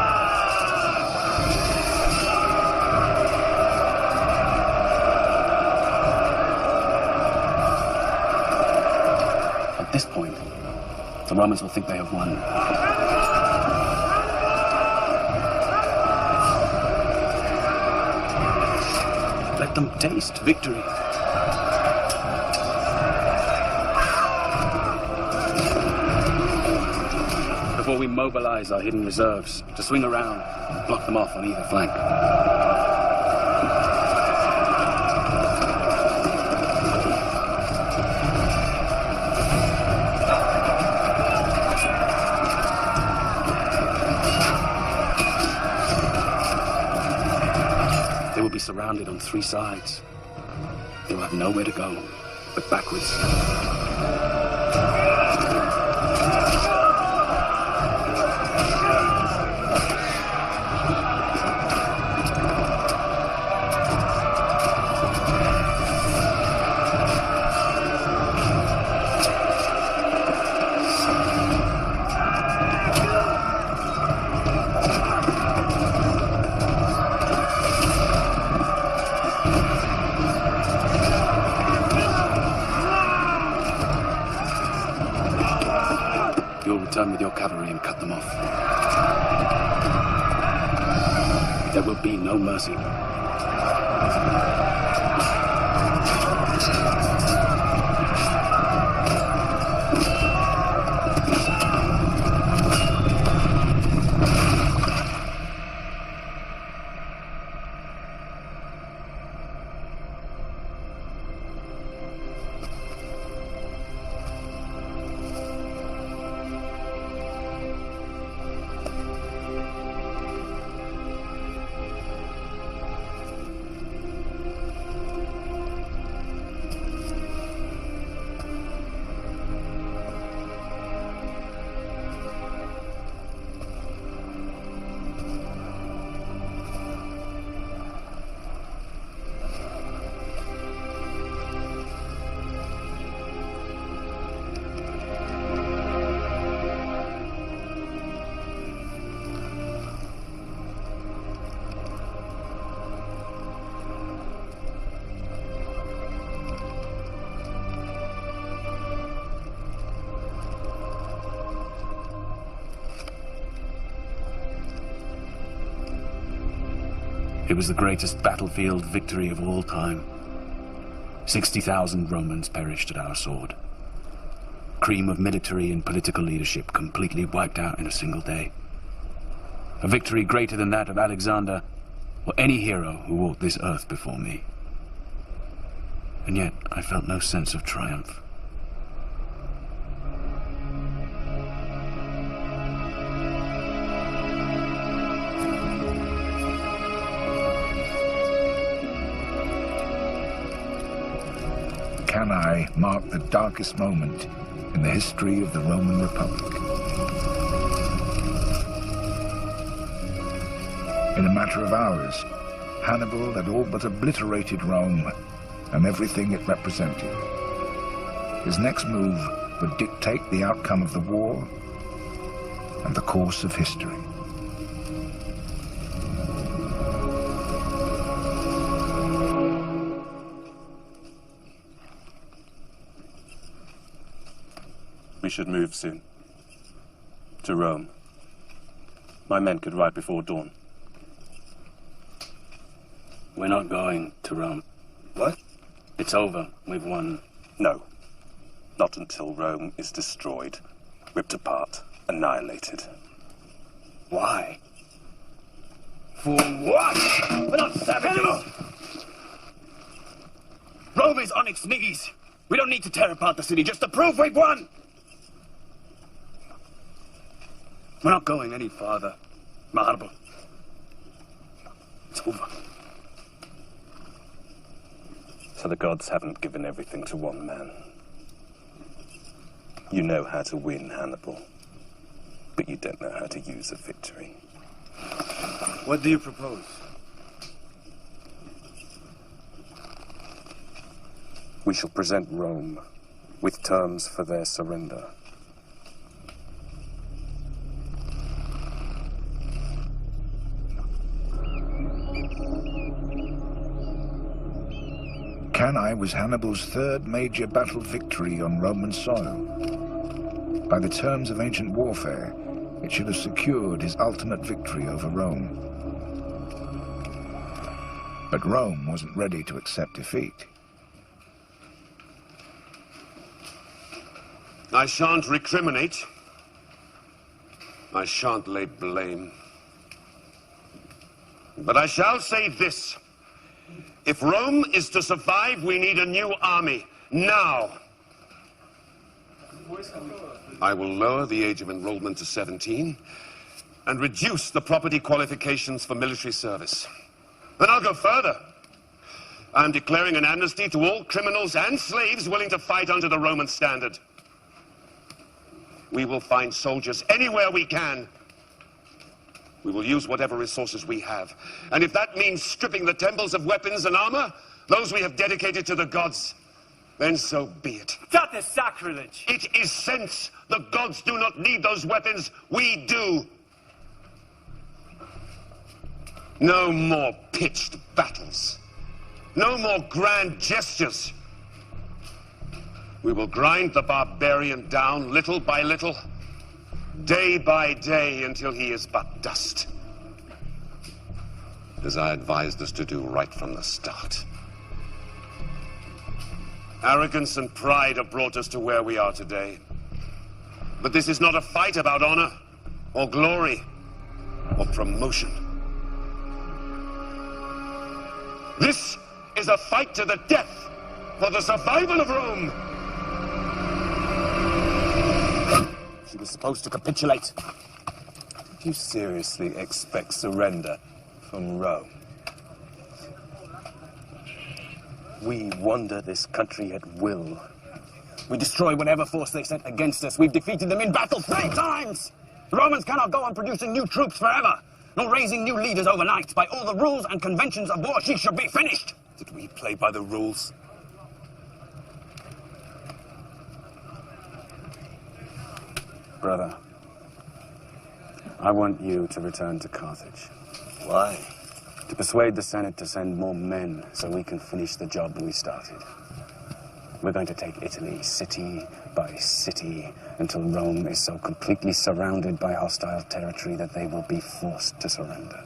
At this point, the Romans will think they have won. Let them taste victory. Before we mobilize our hidden reserves to swing around and block them off on either flank. They will be surrounded on three sides. They will have nowhere to go but backwards. Return with your cavalry and cut them off. There will be no mercy. It was the greatest battlefield victory of all time. 60,000 Romans perished at our sword. Cream of military and political leadership completely wiped out in a single day. A victory greater than that of Alexander or any hero who walked this earth before me. And yet, I felt no sense of triumph. Cannae marked the darkest moment in the history of the Roman Republic. In a matter of hours, Hannibal had all but obliterated Rome and everything it represented. His next move would dictate the outcome of the war and the course of history. We should move soon. To Rome. My men could ride before dawn. We're not going to Rome. What? It's over. We've won. No. Not until Rome is destroyed, ripped apart, annihilated. Why? For what? We're not savages! Rome is on its knees. We don't need to tear apart the city just to prove we've won! We're not going any farther, Marble. It's over. So the gods haven't given everything to one man. You know how to win, Hannibal, but you don't know how to use a victory. What do you propose? We shall present Rome with terms for their surrender. Cannae was Hannibal's third major battle victory on Roman soil. By the terms of ancient warfare, it should have secured his ultimate victory over Rome. But Rome wasn't ready to accept defeat. I shan't recriminate. I shan't lay blame. But I shall say this. If Rome is to survive, we need a new army. Now. I will lower the age of enrollment to 17 and reduce the property qualifications for military service. And I'll go further. I'm declaring an amnesty to all criminals and slaves willing to fight under the Roman standard. We will find soldiers anywhere we can. We will use whatever resources we have. And if that means stripping the temples of weapons and armor, those we have dedicated to the gods, then so be it. That is sacrilege! It is sense. The gods do not need those weapons. We do. No more pitched battles. No more grand gestures. We will grind the barbarian down little by little, day by day, until he is but dust. As I advised us to do right from the start. Arrogance and pride have brought us to where we are today. But this is not a fight about honor, or glory, or promotion. This is a fight to the death for the survival of Rome. She was supposed to capitulate. Do you seriously expect surrender from Rome? We wander this country at will. We destroy whatever force they sent against us. We've defeated them in battle 3 times! The Romans cannot go on producing new troops forever, nor raising new leaders overnight. By all the rules and conventions of war, she should be finished! Did we play by the rules? Brother, I want you to return to Carthage. Why? To persuade the Senate to send more men so we can finish the job we started. We're going to take Italy city by city until Rome is so completely surrounded by hostile territory that they will be forced to surrender.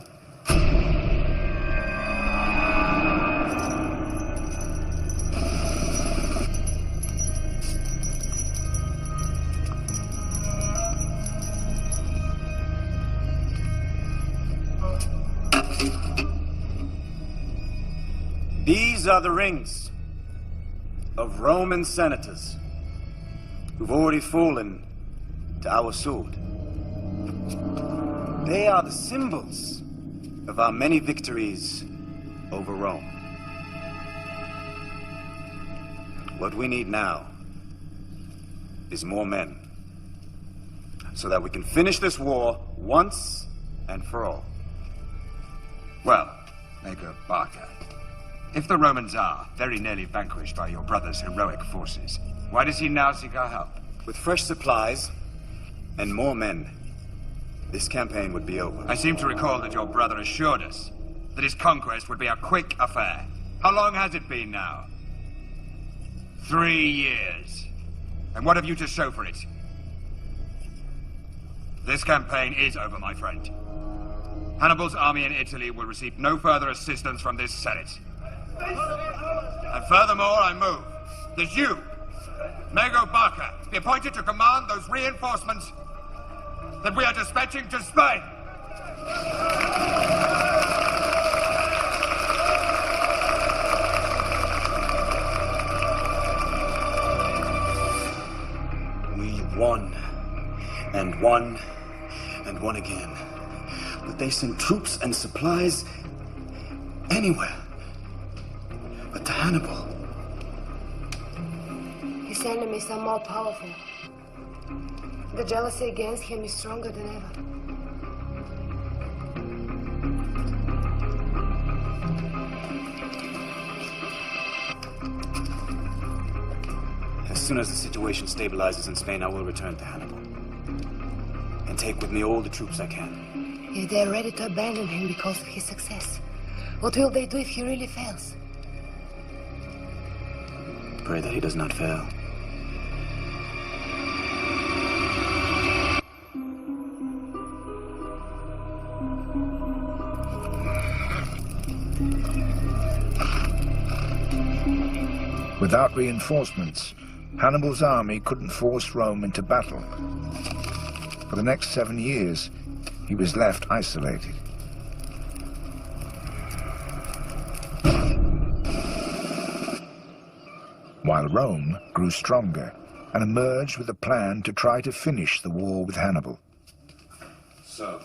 are the rings of Roman senators who've already fallen to our sword. They are the symbols of our many victories over Rome. What we need now is more men, so that we can finish this war once and for all. Well, Major Barker, if the Romans are very nearly vanquished by your brother's heroic forces, why does he now seek our help? With fresh supplies and more men, this campaign would be over. I seem to recall that your brother assured us that his conquest would be a quick affair. How long has it been now? 3 years. And what have you to show for it? This campaign is over, my friend. Hannibal's army in Italy will receive no further assistance from this Senate. And furthermore, I move that you, Major Barker, be appointed to command those reinforcements that we are dispatching to Spain. We won, and won, and won again. But they send troops and supplies anywhere but to Hannibal. His enemies are more powerful. The jealousy against him is stronger than ever. As soon as the situation stabilizes in Spain, I will return to Hannibal and take with me all the troops I can. If they're ready to abandon him because of his success, what will they do if he really fails? Pray that he does not fail. Without reinforcements, Hannibal's army couldn't force Rome into battle. For the next 7 years, he was left isolated. While Rome grew stronger and emerged with a plan to try to finish the war with Hannibal. So,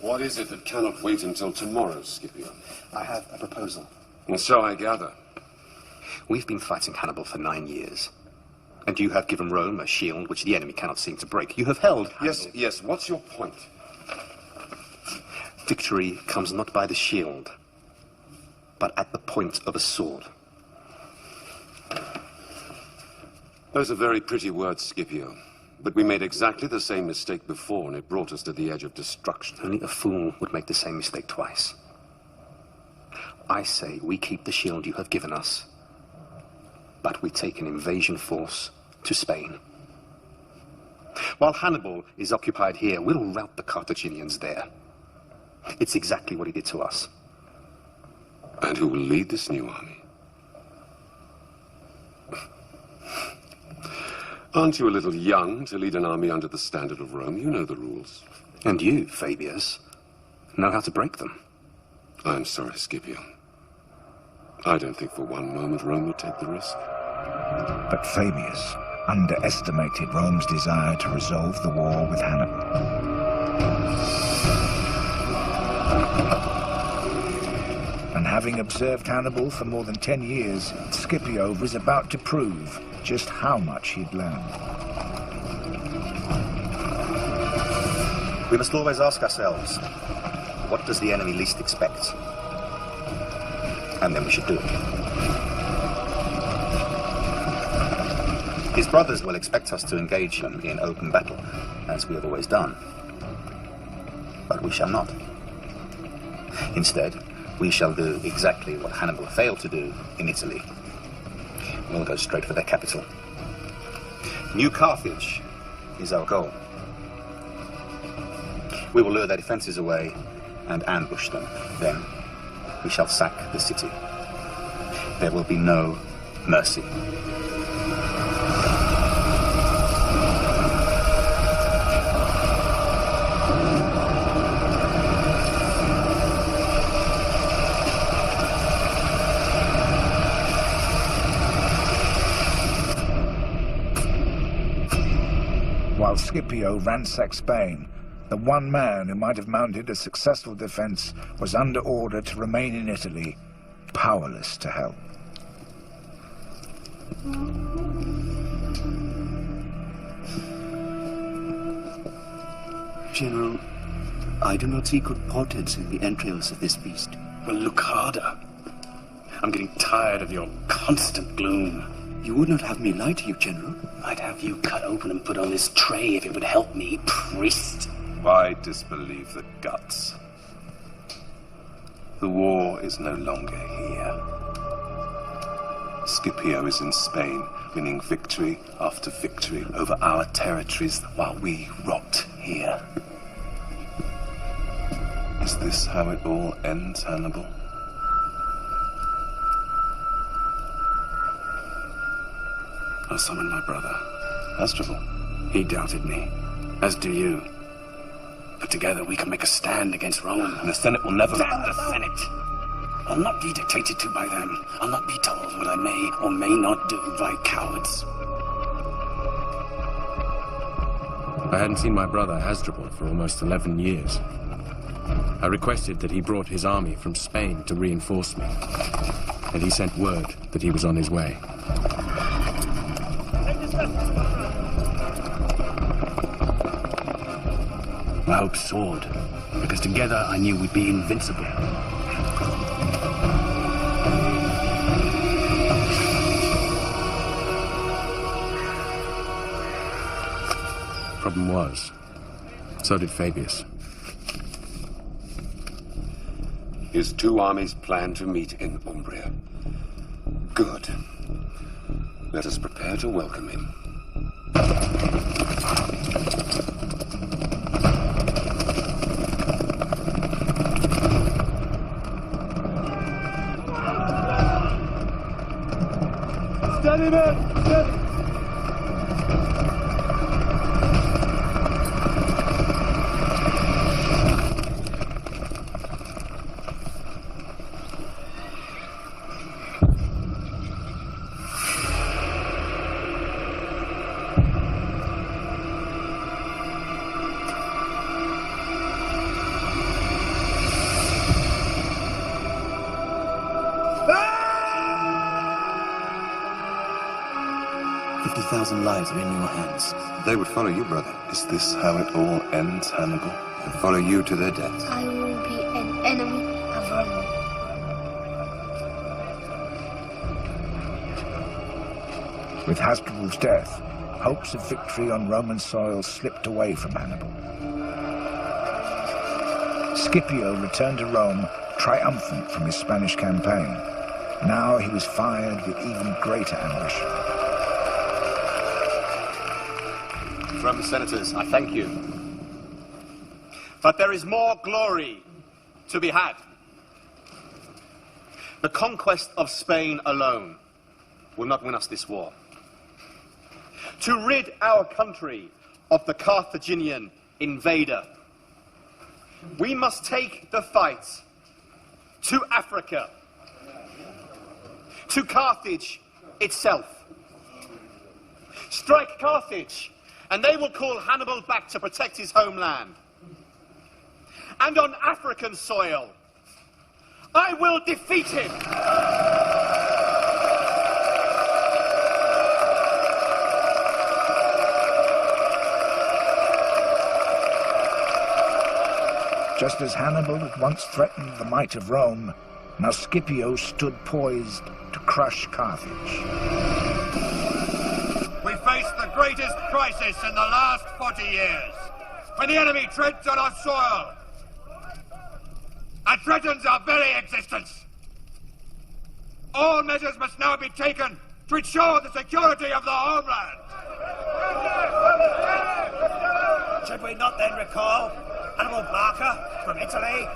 what is it that cannot wait until tomorrow, Scipio? I have a proposal. And so I gather. We've been fighting Hannibal for 9 years. And you have given Rome a shield which the enemy cannot seem to break. You have held Hannibal. Yes, what's your point? Victory comes not by the shield, but at the point of a sword. Those are very pretty words, Scipio. But we made exactly the same mistake before, and it brought us to the edge of destruction. Only a fool would make the same mistake twice. I say we keep the shield you have given us, but we take an invasion force to Spain. While Hannibal is occupied here, we'll rout the Carthaginians there. It's exactly what he did to us. And who will lead this new army? Aren't you a little young to lead an army under the standard of Rome? You know the rules. And you, Fabius, know how to break them. I'm sorry, Scipio. I don't think for one moment Rome would take the risk. But Fabius underestimated Rome's desire to resolve the war with Hannibal. And having observed Hannibal for more than 10 years, Scipio was about to prove just how much he'd learned. We must always ask ourselves, what does the enemy least expect? And then we should do it. His brothers will expect us to engage him in open battle, as we have always done. But we shall not. Instead, we shall do exactly what Hannibal failed to do in Italy. We'll go straight for their capital. New Carthage is our goal. We will lure their defenses away and ambush them. Then we shall sack the city. There will be no mercy. While Scipio ransacked Spain, the one man who might have mounted a successful defense was under order to remain in Italy, powerless to help. General, I do not see good portents in the entrails of this beast. Well, look harder. I'm getting tired of your constant gloom. You would not have me lie to you, General. I'd have you cut open and put on this tray if it would help me, priest. Why disbelieve the guts? The war is no longer here. Scipio is in Spain, winning victory after victory over our territories while we rot here. Is this how it all ends, Hannibal? I'll summon my brother. Hasdrubal. He doubted me, as do you. But together we can make a stand against Rome. And the Senate will never... Damn the Senate! I'll not be dictated to by them. I'll not be told what I may or may not do by cowards. I hadn't seen my brother Hasdrubal for almost 11 years. I requested that he brought his army from Spain to reinforce me, and he sent word that he was on his way. My hopes soared, because together I knew we'd be invincible. Problem was, so did Fabius. His two armies plan to meet in Umbria. Good. Let us prepare to welcome him. Steady, man! Steady! Lives are in your hands. They would follow you, brother. Is this how it all ends, Hannibal? And follow you to their death. I will be an enemy of Rome. With Hasdrubal's death, hopes of victory on Roman soil slipped away from Hannibal. Scipio returned to Rome triumphant from his Spanish campaign. Now he was fired with even greater ambition. Roman senators, I thank you. But there is more glory to be had. The conquest of Spain alone will not win us this war. To rid our country of the Carthaginian invader, we must take the fight to Africa, to Carthage itself. Strike Carthage, and they will call Hannibal back to protect his homeland. And on African soil, I will defeat him! Just as Hannibal had once threatened the might of Rome, now Scipio stood poised to crush Carthage. We face the greatest crisis in the last 40 years, when the enemy treads on our soil and threatens our very existence. All measures must now be taken to ensure the security of the homeland. Should we not then recall Hannibal Barca from Italy?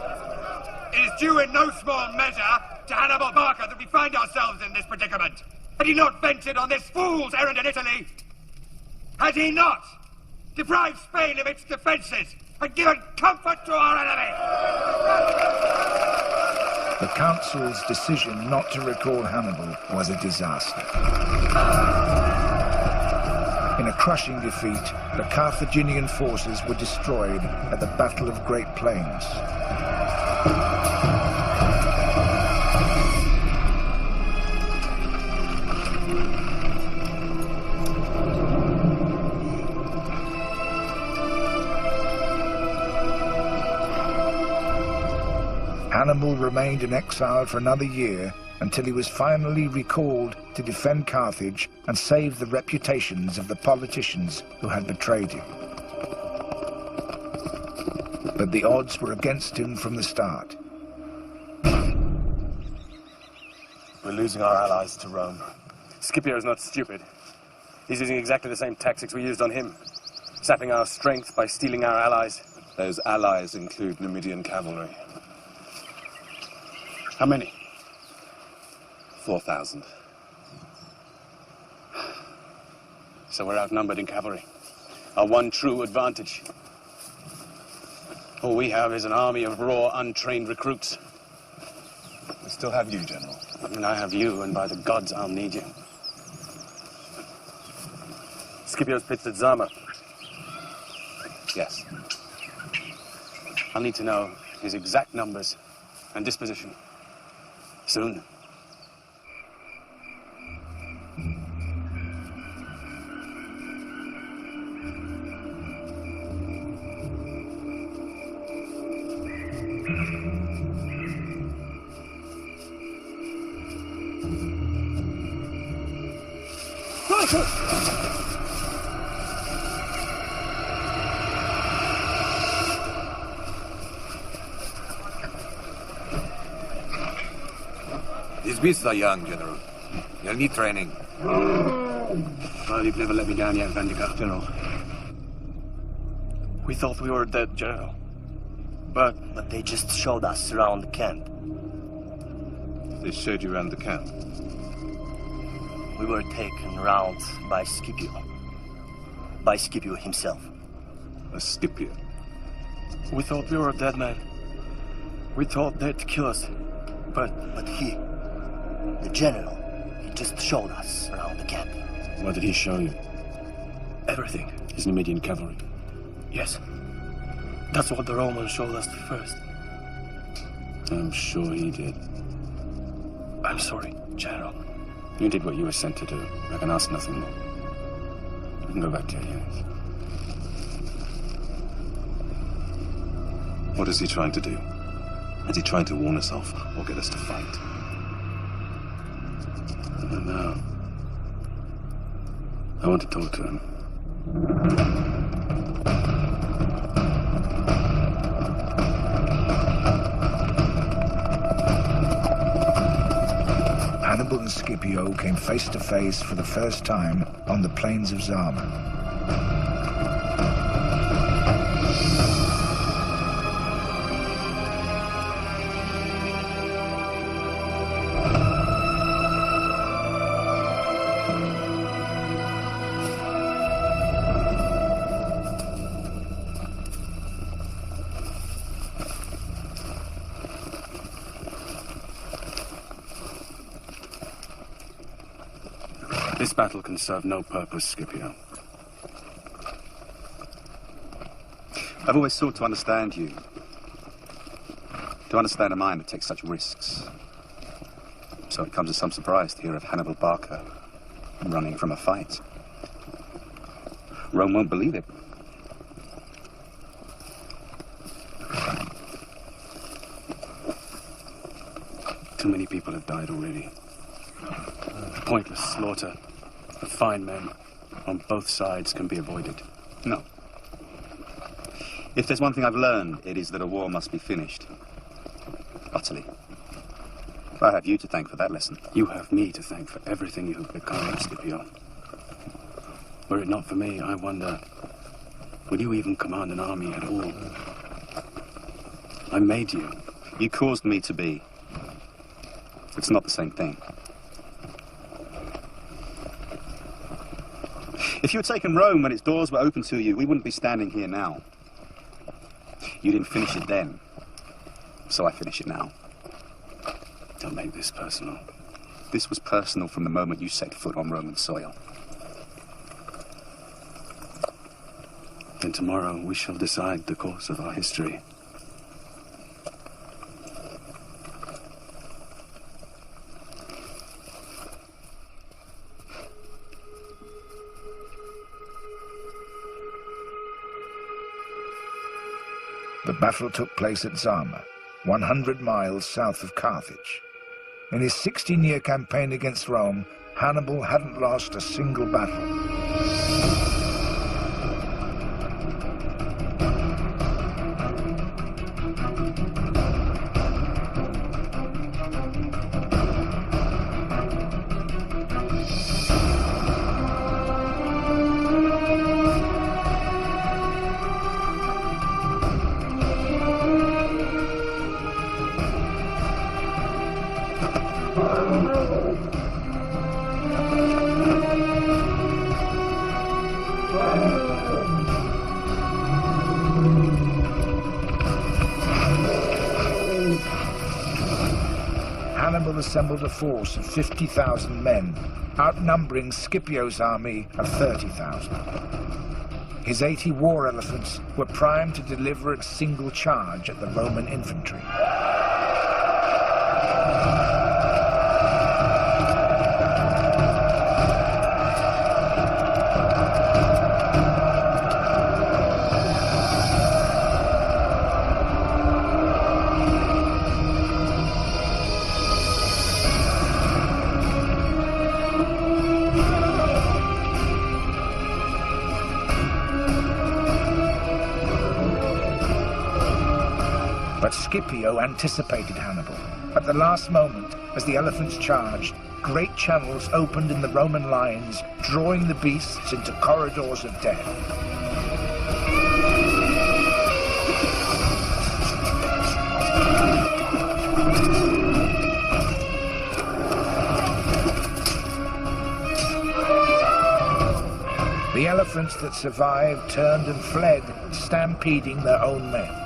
It is due in no small measure to Hannibal Barca that we find ourselves in this predicament. Had he not ventured on this fool's errand in Italy, had he not deprived Spain of its defences and given comfort to our enemy? The council's decision not to recall Hannibal was a disaster. In a crushing defeat, the Carthaginian forces were destroyed at the Battle of Great Plains. Hannibal remained in exile for another year until he was finally recalled to defend Carthage and save the reputations of the politicians who had betrayed him. But the odds were against him from the start. We're losing our allies to Rome. Scipio is not stupid. He's using exactly the same tactics we used on him. Sapping our strength by stealing our allies. Those allies include Numidian cavalry. How many? 4,000. So we're outnumbered in cavalry. Our one true advantage. All we have is an army of raw, untrained recruits. We still have you, General. And I have you, and by the gods, I'll need you. Scipio's pitched at Zama. Yes. I'll need to know his exact numbers and disposition. Soon. These beasts are young, General. You'll need training. Well, you've never let me down yet, Vandigar. General. We thought we were dead, General. But they just showed us around the camp. They showed you around the camp? We were taken around by Scipio. By Scipio himself. A Scipio? We thought we were dead men. We thought they'd kill us. But he, the general, he just showed us around the camp. What did he show you? Everything. His Numidian cavalry? Yes. That's what the Romans showed us first. I'm sure he did. I'm sorry, General. You did what you were sent to do. I can ask nothing more. You can go back to your units. What is he trying to do? Is he trying to warn us off or get us to fight? I don't know. I want to talk to him. Hannibal and Scipio came face to face for the first time on the plains of Zama. This battle can serve no purpose, Scipio. I've always sought to understand you. To understand a mind that takes such risks. So it comes as some surprise to hear of Hannibal Barca running from a fight. Rome won't believe it. Too many people have died already. The pointless slaughter of fine men on both sides can be avoided. No. If there's one thing I've learned, it is that a war must be finished. Utterly. I have you to thank for that lesson. You have me to thank for everything you have become, Scipio. Were it not for me, I wonder, would you even command an army at all? I made you. You caused me to be. It's not the same thing. If you had taken Rome when its doors were open to you, we wouldn't be standing here now. You didn't finish it then, so I finish it now. Don't make this personal. This was personal from the moment you set foot on Roman soil. And tomorrow we shall decide the course of our history. The battle took place at Zama, 100 miles south of Carthage. In his 16-year campaign against Rome, Hannibal hadn't lost a single battle. Hannibal assembled a force of 50,000 men, outnumbering Scipio's army of 30,000. His 80 war elephants were primed to deliver a single charge at the Roman infantry. But Scipio anticipated Hannibal. At the last moment, as the elephants charged, great channels opened in the Roman lines, drawing the beasts into corridors of death. The elephants that survived turned and fled, stampeding their own men.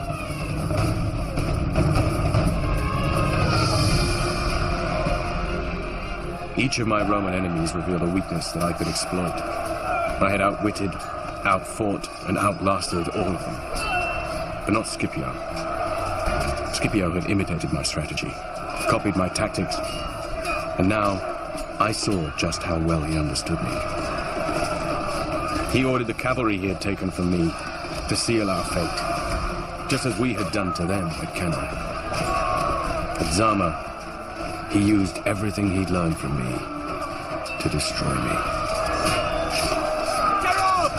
Each of my Roman enemies revealed a weakness that I could exploit. I had outwitted, outfought, and outlasted all of them. But not Scipio. Scipio had imitated my strategy, copied my tactics, and now I saw just how well he understood me. He ordered the cavalry he had taken from me to seal our fate, just as we had done to them at Cannae. At Zama, he used everything he'd learned from me to destroy me. General!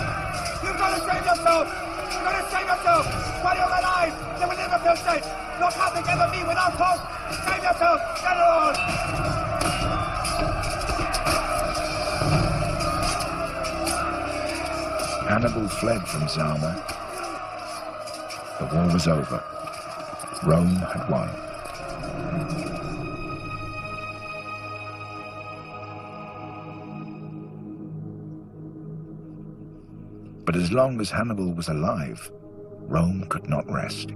You've got to save yourself! You've got to save yourself! While you're alive, you will never feel safe! Not having ever be without hope! Save yourself, General! Hannibal fled from Zama. The war was over. Rome had won. But as long as Hannibal was alive, Rome could not rest.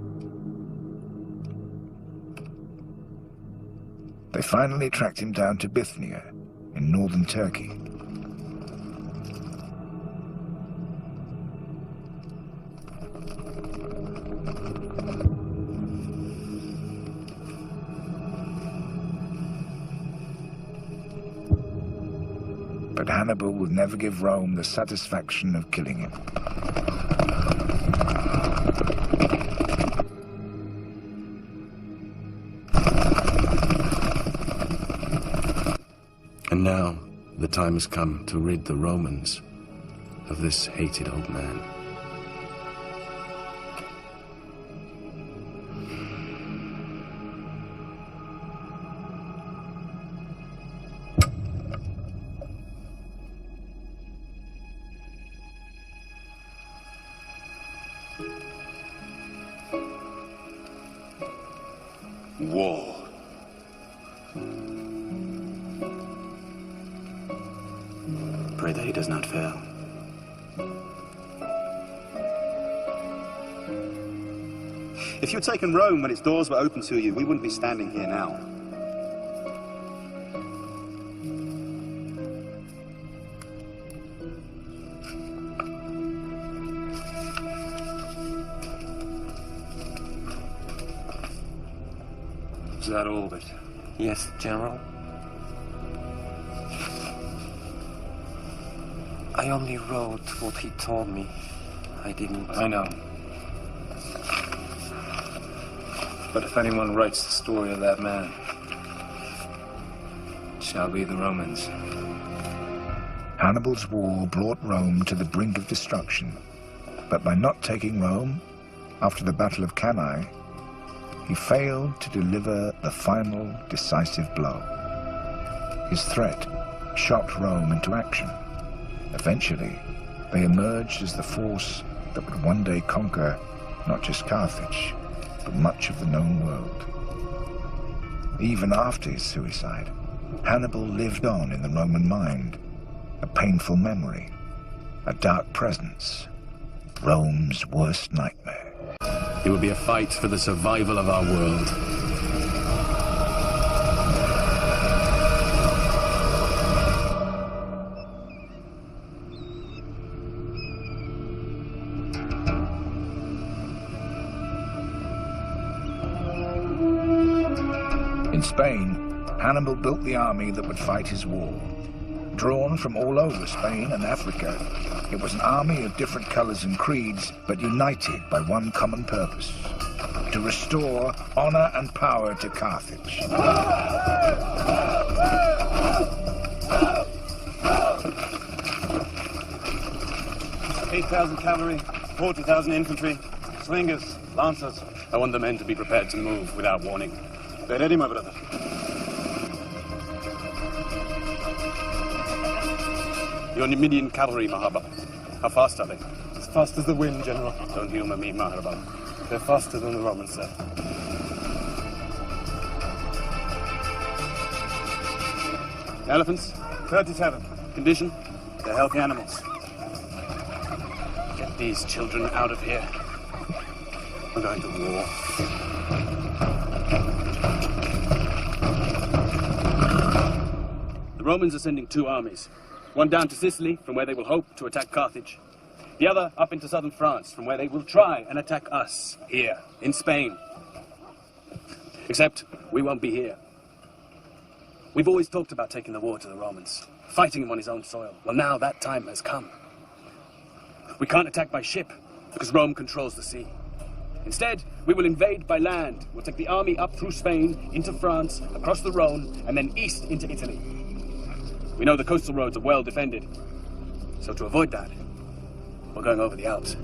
They finally tracked him down to Bithynia, in northern Turkey. But Hannibal would never give Rome the satisfaction of killing him. And now, the time has come to rid the Romans of this hated old man. War. Pray that he does not fail. If you'd taken Rome when its doors were open to you, we wouldn't be standing here now. Is that all of it? Yes, General. I only wrote what he told me. I didn't... I know. But if anyone writes the story of that man, it shall be the Romans. Hannibal's war brought Rome to the brink of destruction, but by not taking Rome, after the Battle of Cannae, he failed to deliver the final decisive blow. His threat shocked Rome into action. Eventually, they emerged as the force that would one day conquer not just Carthage, but much of the known world. Even after his suicide, Hannibal lived on in the Roman mind, a painful memory, a dark presence, Rome's worst nightmare. It will be a fight for the survival of our world. In Spain, Hannibal built the army that would fight his war. Drawn from all over Spain and Africa, it was an army of different colors and creeds, but united by one common purpose: to restore honor and power to Carthage. 8,000 cavalry, 40,000 infantry, slingers, lancers. I want the men to be prepared to move without warning. They're ready, my brother. Your Numidian cavalry, Mahaba. How fast are they? As fast as the wind, General. Don't humor me, Mahaba. They're faster than the Romans, sir. Elephants? 37. Condition? They're healthy animals. Get these children out of here. We're going to war. The Romans are sending two armies. One down to Sicily, from where they will hope to attack Carthage. The other up into southern France, from where they will try and attack us, here, in Spain. Except, we won't be here. We've always talked about taking the war to the Romans, fighting him on his own soil. Well, now that time has come. We can't attack by ship, because Rome controls the sea. Instead, we will invade by land. We'll take the army up through Spain, into France, across the Rhone, and then east into Italy. We know the coastal roads are well defended. So to avoid that, we're going over the Alps.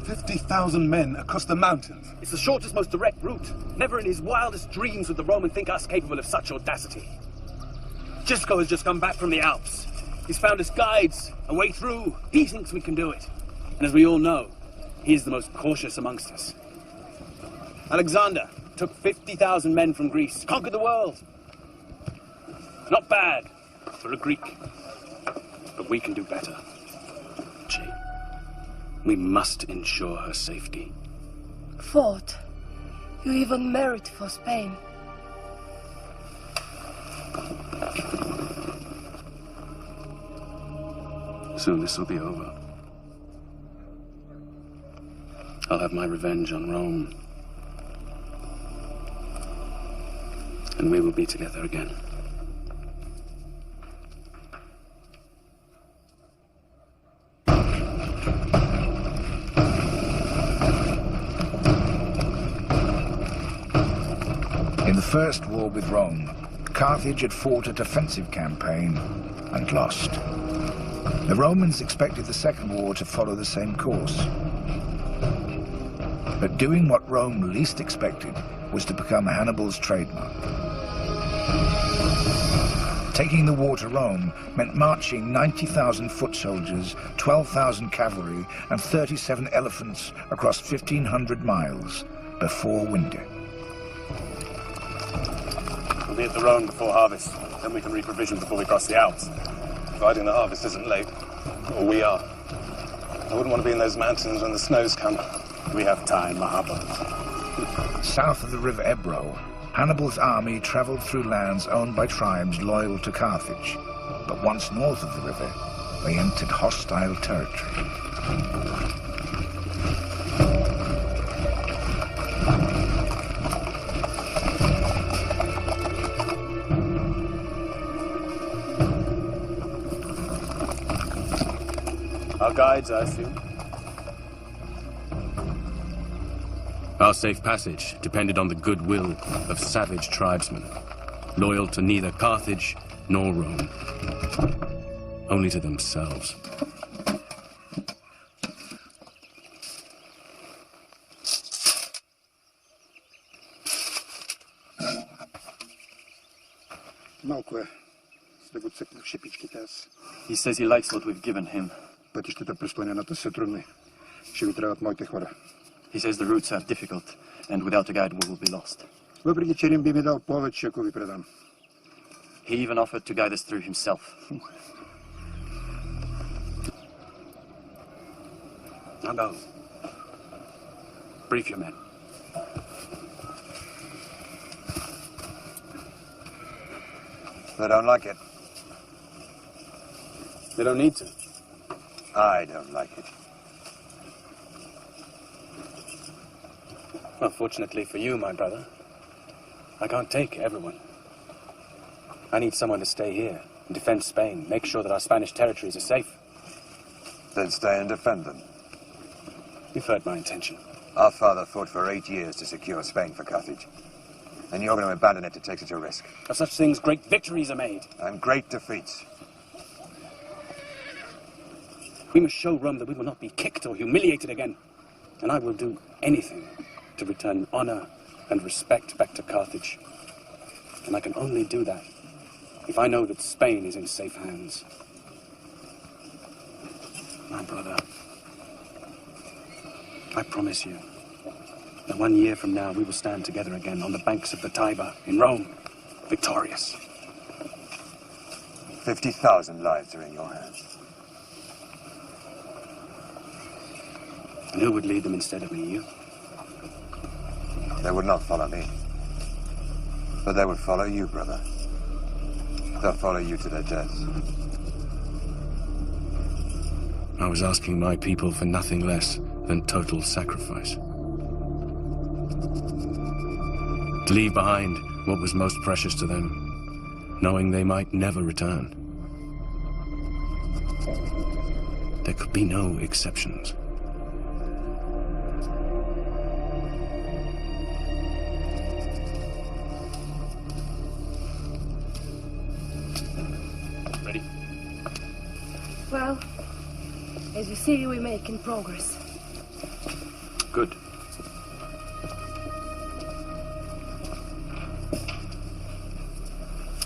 $50,000 men across the mountains. It's the shortest, most direct route. Never in his wildest dreams would the Roman think us capable of such audacity. Gisco has just come back from the Alps. He's found us guides, a way through. He thinks we can do it. And as we all know, he is the most cautious amongst us. Alexander took 50,000 men from Greece, conquered the world. Not bad for a Greek, but we can do better. Gee, we must ensure her safety. Fought. You even married for Spain. Soon this will be over. I'll have my revenge on Rome. And we will be together again. In the first war with Rome, Carthage had fought a defensive campaign and lost. The Romans expected the second war to follow the same course. But doing what Rome least expected was to become Hannibal's trademark. Taking the war to Rome meant marching 90,000 foot soldiers, 12,000 cavalry, and 37 elephants across 1,500 miles before winter. We'll be at the Rhone before harvest. Then we can reprovision before we cross the Alps. Providing the harvest isn't late. Or we are. I wouldn't want to be in those mountains when the snows come. We have time, Mahaba. South of the river Ebro, Hannibal's army traveled through lands owned by tribes loyal to Carthage. But once north of the river, they entered hostile territory. Our guides, I assume. Our safe passage depended on the goodwill of savage tribesmen, loyal to neither Carthage nor Rome, only to themselves. Малко е. Да го цъкна в шипичките аз. He says he likes what we've given him. Пътищата през планината са трудни. Ще ви трябват моите хора. He says the routes are difficult, and without a guide we will be lost. Въпреки че Рим би ми дал повече, ако ви предам. He even offered to guide us through himself. Now go. Brief your men. They don't like it. They don't need to. I don't like it. Well, fortunately for you, my brother, I can't take everyone. I need someone to stay here and defend Spain, make sure that our Spanish territories are safe. Then stay and defend them. You've heard my intention. Our father fought for 8 years to secure Spain for Carthage. And you're going to abandon it to take such a risk. Of such things, great victories are made. And great defeats. We must show Rome that we will not be kicked or humiliated again. And I will do anything to return honor and respect back to Carthage. And I can only do that if I know that Spain is in safe hands. My brother, I promise you that 1 year from now we will stand together again on the banks of the Tiber in Rome, victorious. 50,000 lives are in your hands. And who would lead them instead of me? You? They would not follow me. But they would follow you, brother. They'll follow you to their deaths. I was asking my people for nothing less than total sacrifice. To leave behind what was most precious to them, knowing they might never return. There could be no exceptions. Ready? Well, as you see, we're making progress. Good.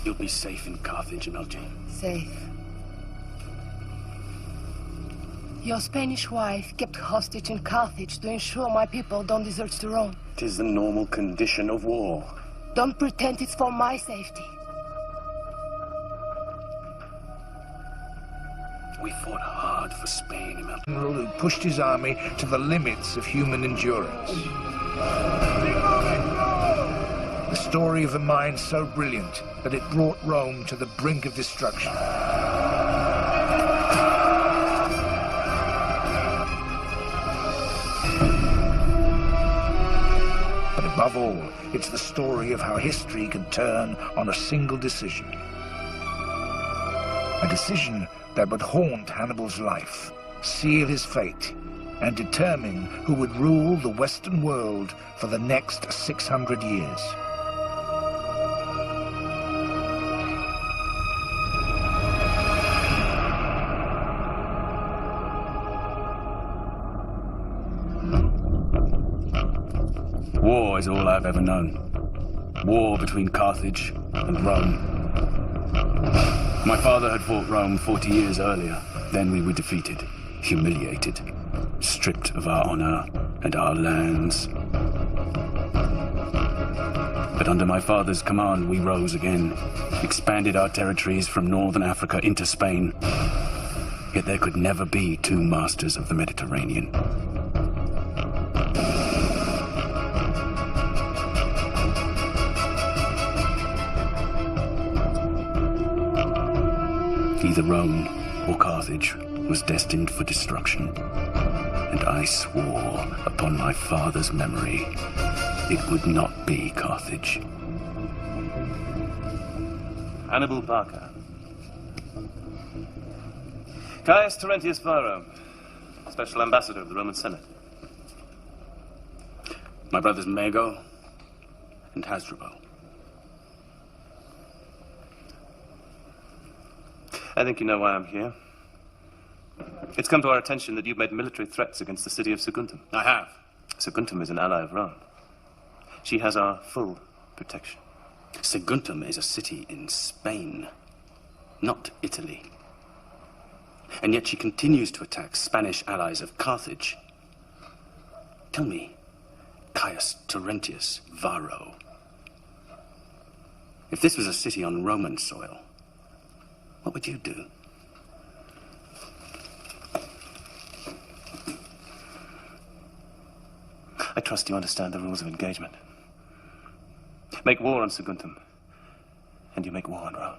You'll be safe in Carthage, MLG. Safe. Your Spanish wife kept hostage in Carthage to ensure my people don't desert to Rome. It is the normal condition of war. Don't pretend it's for my safety. We fought hard for Spain, MLG. General who pushed his army to the limits of human endurance. The story of a mind so brilliant that it brought Rome to the brink of destruction. But above all, it's the story of how history could turn on a single decision. A decision that would haunt Hannibal's life, seal his fate, and determine who would rule the Western world for the next 600 years. War is all I've ever known. War between Carthage and Rome. My father had fought Rome 40 years earlier. Then we were defeated, humiliated, stripped of our honor and our lands. But under my father's command, we rose again, expanded our territories from northern Africa into Spain. Yet there could never be two masters of the Mediterranean. Either Rome or Carthage was destined for destruction, and I swore upon my father's memory it would not be Carthage. Hannibal Barca. Caius Terentius Varro, special ambassador of the Roman Senate. My brothers Mago and Hasdrubal. I think you know why I'm here. It's come to our attention that you've made military threats against the city of Saguntum. I have. Saguntum is an ally of Rome. She has our full protection. Saguntum is a city in Spain, not Italy. And yet she continues to attack Spanish allies of Carthage. Tell me, Caius Terentius Varro, if this was a city on Roman soil, what would you do? I trust you understand the rules of engagement. Make war on Saguntum, and you make war on Rome.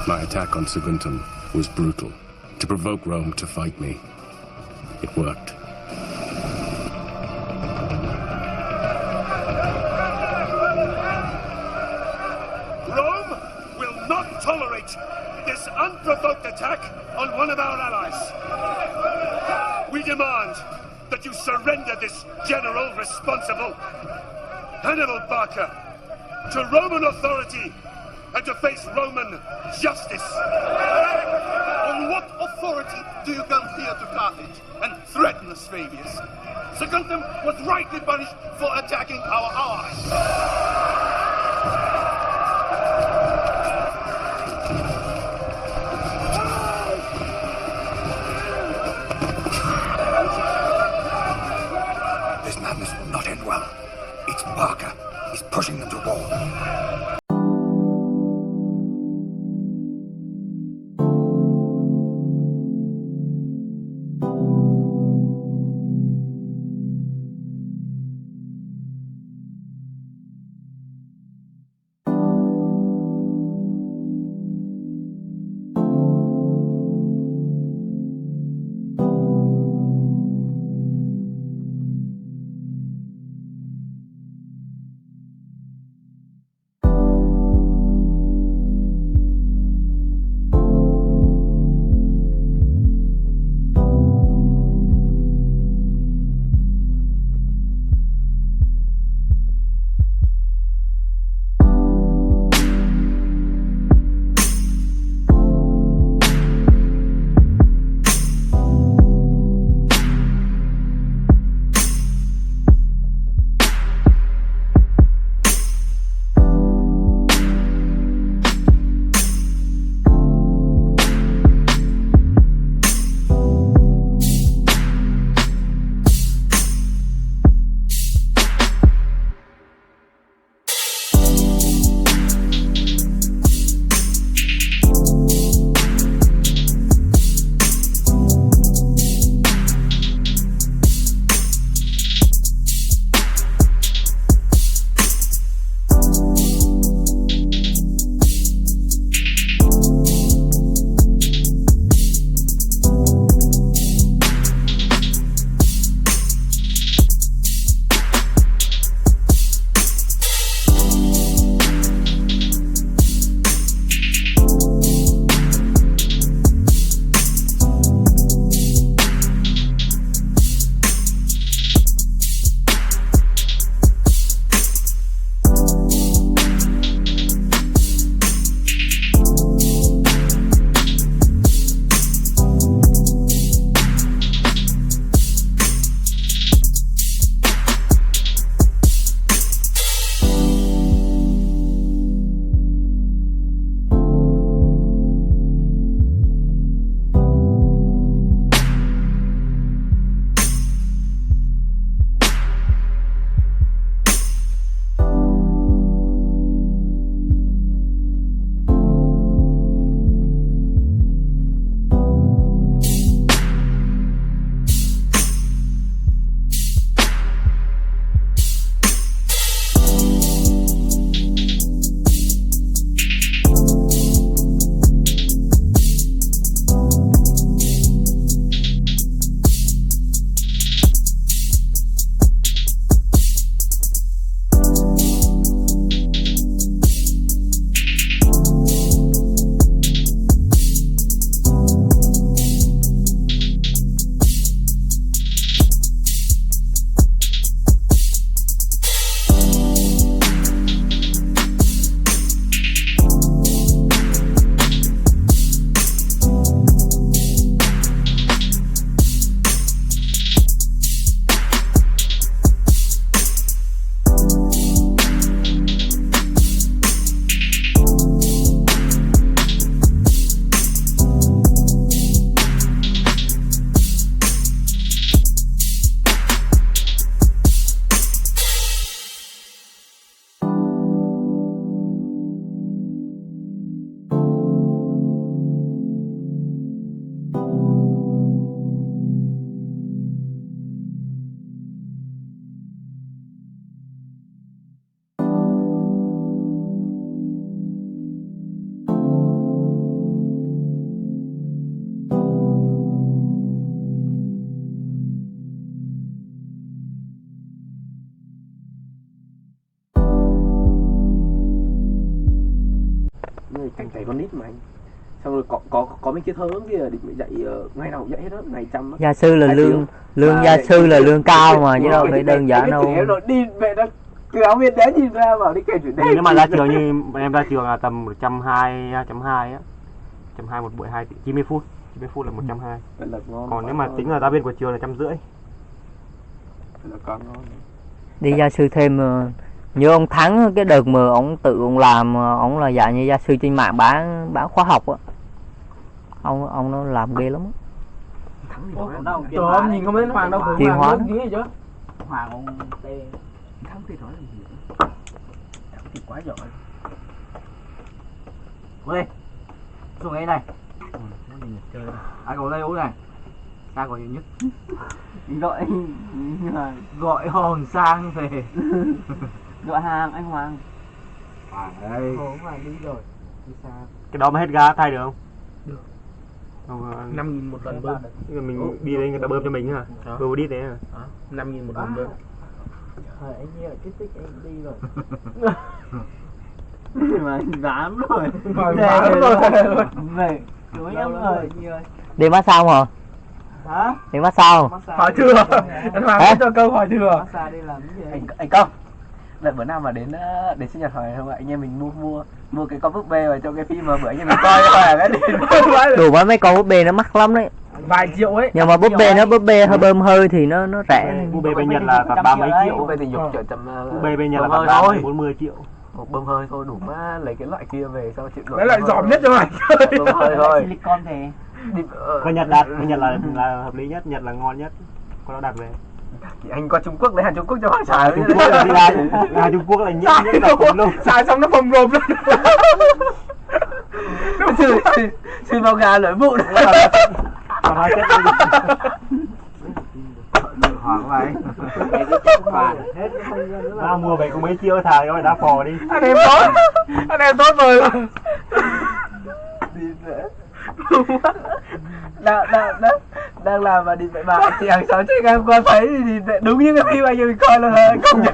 My attack on Saguntum was brutal, to provoke Rome to fight me. It worked. Rome will not tolerate this unprovoked attack on one of our allies. We demand that you surrender this general responsible, Hannibal Barca, to Roman authority and to face Roman justice. On what authority do you come here to Carthage and threaten us, Fabius? Saguntum was rightly punished for attacking our allies. This madness will not end well. It's Barca. He's pushing them to war. người canh cày con nít mà anh. Xong rồi có mấy cái thớ kia định dạy ngày nào cũng dạy hết đó, ngày trăm. Gia sư là lương gia sư là lương cao mà chứ đâu phải đơn giản đâu. Em rồi đi mẹ nó giáo viên đấy nhìn ra bảo đi kể chuyện đấy. Nếu mà ra trường như em ra trường là tầm 120 á, 120 một buổi 90 phút. 90 phút là 120. Còn nếu mà tính là giáo viên của trường là 150. Là con ngon. Đi gia sư thêm như ông Thắng cái đợt mà ông tự ông làm, ông là dạng như gia sư trên mạng bán khóa học á. Ông nó làm ghê lắm á. Trời ơi, nhìn không thấy Hoàng đâu, Hoàng Hoàng gì chứ. Hoàng ông tê Thắng thì nói làm gì Thắng thì quá giỏi. Ôi xuống ngay này. Ai còn đây uống này. Sao còn nhiều nhất. Gọi hòn sang về. Gọi hàng anh Hoàng. Hoàng ơi. Hoàng đi rồi. Đi xa. Cái đó mà hết ga thay được không? Được. 5.000 một lần bơm. Mình đi đây người ta bơm cho mình hả? Bơm đi thế hả? 5.000 một lần bơm. Trời anh nghe cái tích anh đi rồi. Mà dám rồi. Dám rồi. Về. Đối em rồi. Đi massage hả? Hả? Đi massage. Hỏi thừa. Anh Hoàng có cho câu hỏi thừa. Massage đi làm cái gì? Anh Công. Đợi bữa nào mà đến sinh nhật hỏi không ạ? Anh em mình mua cái con búp bê vào trong cái phim mà bữa anh em mình coi hỏi cái đi. Đủ mấy con búp bê nó mắc lắm đấy. Vài triệu ấy. Nhưng mà búp bê hơi bơm hơi thì nó rẻ. Búp bê bên Nhật là tầm 30 triệu. Búp bê tình dục chợ tầm búp bê bên Nhật là tầm 30 40 triệu. Một bơm hơi thôi đủ má lấy cái loại kia về sau chuyện cái loại giỏm nhất cho mày. Bơm hơi thôi. Silicon thì Bên Nhật là hợp lý nhất, Nhật là ngon nhất. Có nó đặt về. Anh qua Trung Quốc lấy hàng Trung Quốc cho hoàng xài. Trung Quốc là đi ra Trung Quốc là nhất luôn. Xài xong nó phồng rộp luôn. Xin vào gà lưỡi vụ. Hoàng vậy. Ra mua về có mấy chiêu thà cho mày đá phò đi. Anh em tốt rồi. Đang làm mà đi vậy mà chị hàng xóm chị em qua thấy thì đúng như cái phim anh em mình coi là không nhận.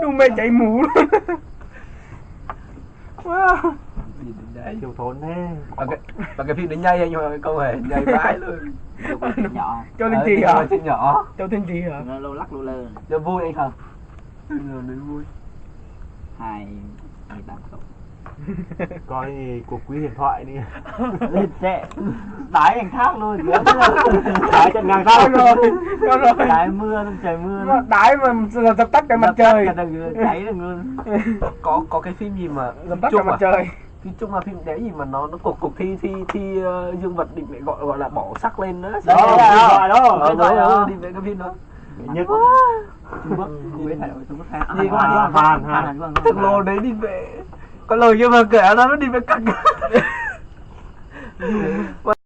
Đúng mẹ cháy mũ luôn. Wow. Chiều thốn thế. Và cái phim đấy nhây anh ơi, câu hề nhây vãi luôn. Nhỏ. Cho tên gì hả? Tên nhỏ. Cho tên gì hả? Nó lâu lắc lâu lơ. Cho vui anh hả? Đến vui. 28 cộng. Coi gì cuộc quý điện thoại đi. Lên xe đái anh khác luôn. Đái chân ngang khác rồi. Đái mưa, trời mưa. Đái mà dập tắt cái mặt trời. Cháy được luôn. Có cái phim gì mà dập tắt cái mặt trời. Phim chung là phim đấy gì mà nó cuộc thi dương vật định lại gọi là bỏ sắc lên đó. Đó. Đi về cái phim đó. Nhất Trung Quốc, Trung Quốc Hàn. Thằng lô đấy đi về. Có lời nhưng mà kể nó đi về cạnh.